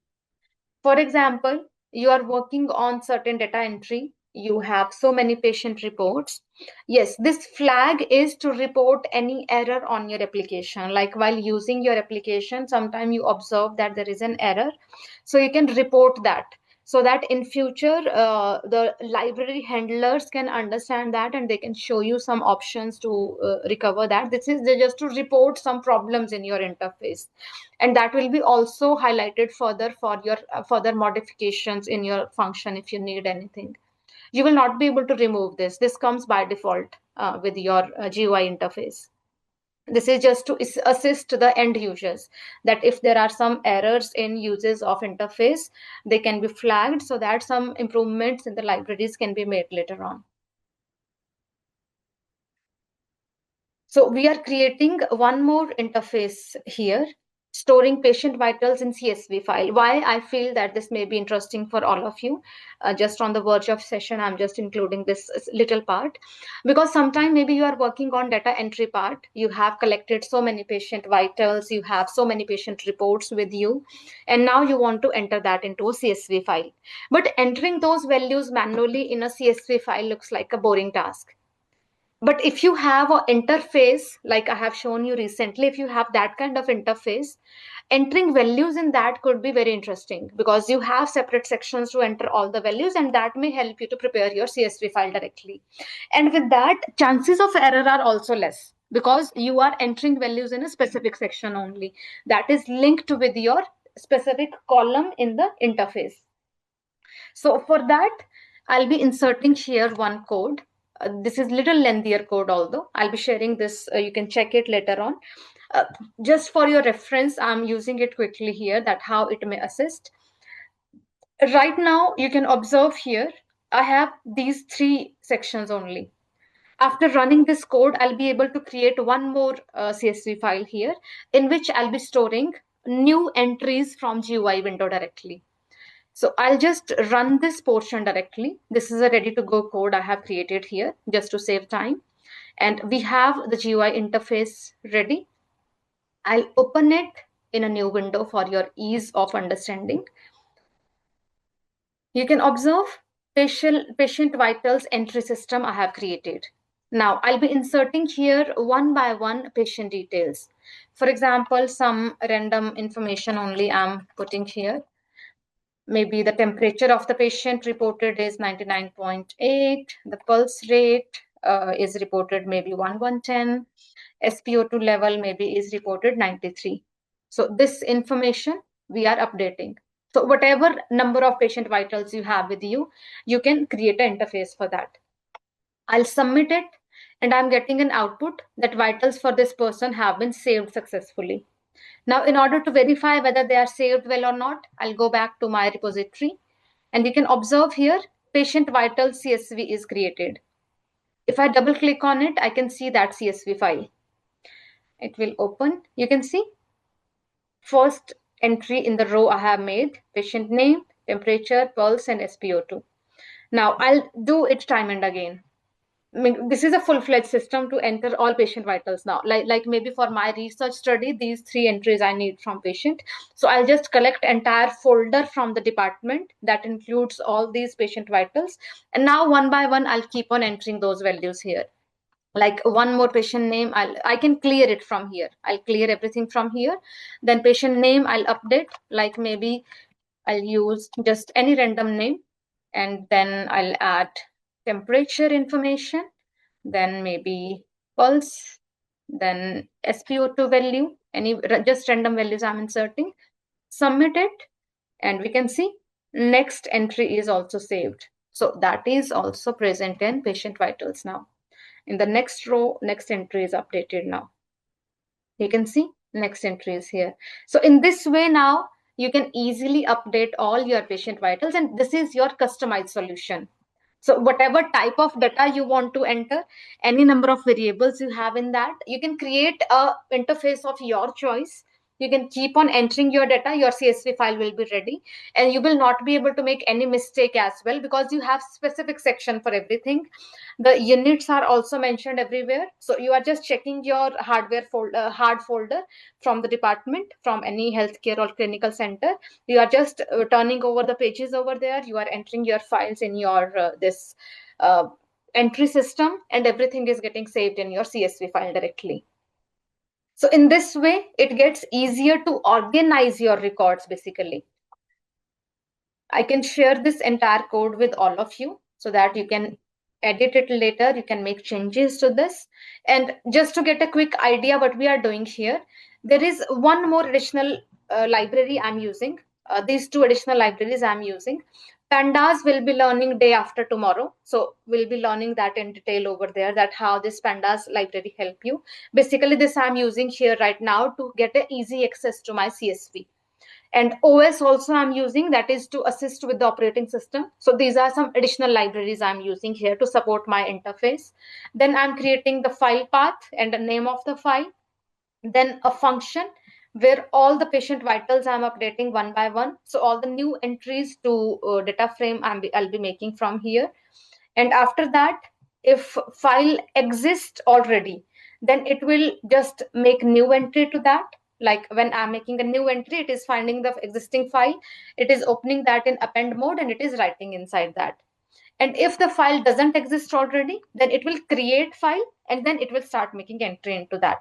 Speaker 1: For example, you are working on certain data entry, you have so many patient reports. Yes, this flag is to report any error on your application. Like while using your application, sometime you observe that there is an error. So you can report that so that in future the library handlers can understand that and they can show you some options to recover that. This is just to report some problems in your interface, and that will be also highlighted further for your further modifications in your function if you need anything. You will not be able to remove this. This comes by default with your GUI interface. This is just to assist the end users that if there are some errors in uses of interface, they can be flagged so that some improvements in the libraries can be made later on. So we are creating one more interface here, storing patient vitals in CSV file. Why I feel that this may be interesting for all of you. Just on the verge of session, I'm just including this little part because sometime maybe you are working on data entry part. You have collected so many patient vitals, you have so many patient reports with you, and now you want to enter that into a CSV file. But entering those values manually in a CSV file looks like a boring task. But if you have an interface like I have shown you recently, if you have that kind of interface, entering values in that could be very interesting because you have separate sections to enter all the values, and that may help you to prepare your CSV file directly. And with that, chances of error are also less because you are entering values in a specific section only that is linked with your specific column in the interface. So for that, I'll be inserting here one code. This is little lengthier code, although I'll be sharing this. You can check it later on. Uh, just for your reference, I'm using it quickly here that how it may assist. Right now, you can observe here, I have these three sections only. After running this code, I'll be able to create one more CSV file here in which I'll be storing new entries from GUI window directly. So I'll just run this portion directly. This is a ready to go code I have created here just to save time. And we have the GUI interface ready. I'll open it in a new window for your ease of understanding. You can observe patient vitals entry system I have created. Now I'll be inserting here one by one patient details. For example, some random information only I'm putting here. Maybe the temperature of the patient reported is 99.8, the pulse rate is reported maybe 1110, SpO2 level maybe is reported 93. So this information we are updating. So whatever number of patient vitals you have with you, you can create an interface for that. I'll submit it and I'm getting an output that vitals for this person have been saved successfully. Now, in order to verify whether they are saved well or not, I'll go back to my repository and you can observe here patient vital CSV is created. If I double click on it, I can see that CSV file. It will open. You can see first entry in the row I have made, patient name, temperature, pulse, and SpO2. Now I'll do it time and again. I mean, this is a full-fledged system to enter all patient vitals now. Like maybe for my research study, these three entries I need from patient. So I'll just collect entire folder from the department that includes all these patient vitals. And now one by one, I'll keep on entering those values here. Like one more patient name, I can clear it from here. I'll clear everything from here. Then patient name, I'll update. Like maybe I'll use just any random name, and then I'll add temperature information, then maybe pulse, then SpO2 value, any just random values I'm inserting, submit it, and we can see next entry is also saved. So that is also present in patient vitals now. In the next row, next entry is updated now. You can see next entry is here. So in this way now, you can easily update all your patient vitals, and this is your customized solution. So whatever type of data you want to enter, any number of variables you have in that, you can create a interface of your choice. You can keep on entering your data, your CSV file will be ready, and you will not be able to make any mistake as well, because you have specific section for everything. The units are also mentioned everywhere, so you are just checking your hardware folder, hard folder from the department, from any healthcare or clinical center. You are just turning over the pages over there, you are entering your files in your this uh, entry system, and everything is getting saved in your CSV file directly. So in this way it gets easier to organize your records basically. I can share this entire code with all of you so that you can edit it later. You can make changes to this. And just to get a quick idea what we are doing here, there is one more additional library I'm using. These two additional libraries I'm using. Pandas will be learning day after tomorrow. So we'll be learning that in detail over there, that how this pandas library help you. Basically, this I'm using here right now to get an easy access to my CSV. And OS also I'm using, that is to assist with the operating system. So these are some additional libraries I'm using here to support my interface. Then I'm creating the file path and the name of the file, then a function where all the patient vitals I'm updating one by one. So all the new entries to data frame I'll be making from here. And after that, if file exists already, then it will just make new entry to that. Like when I'm making a new entry, it is finding the existing file, it is opening that in append mode, and it is writing inside that. And if the file doesn't exist already, then it will create file, and then it will start making entry into that.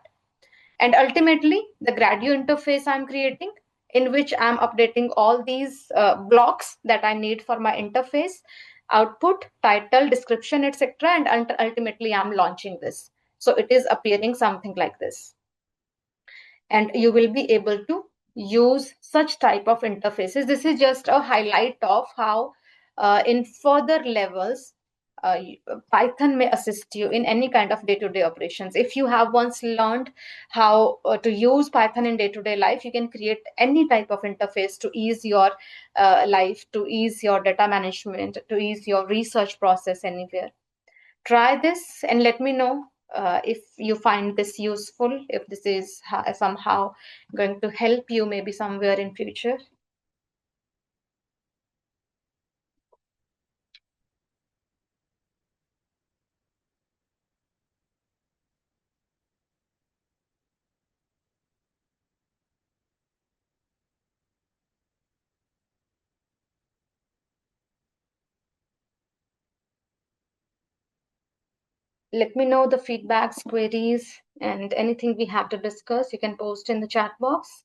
Speaker 1: And ultimately, the Gradio interface I'm creating, in which I'm updating all these blocks that I need for my interface, output, title, description, etc. And ultimately, I'm launching this. So it is appearing something like this. And you will be able to use such type of interfaces. This is just a highlight of how in further levels Python may assist you in any kind of day-to-day operations. If you have once learned how to use Python in day-to-day life, you can create any type of interface to ease your life, to ease your data management, to ease your research process anywhere. Try this and let me know if you find this useful, if this is somehow going to help you maybe somewhere in future. Let me know the feedbacks, queries, and anything we have to discuss. You can post in the chat box.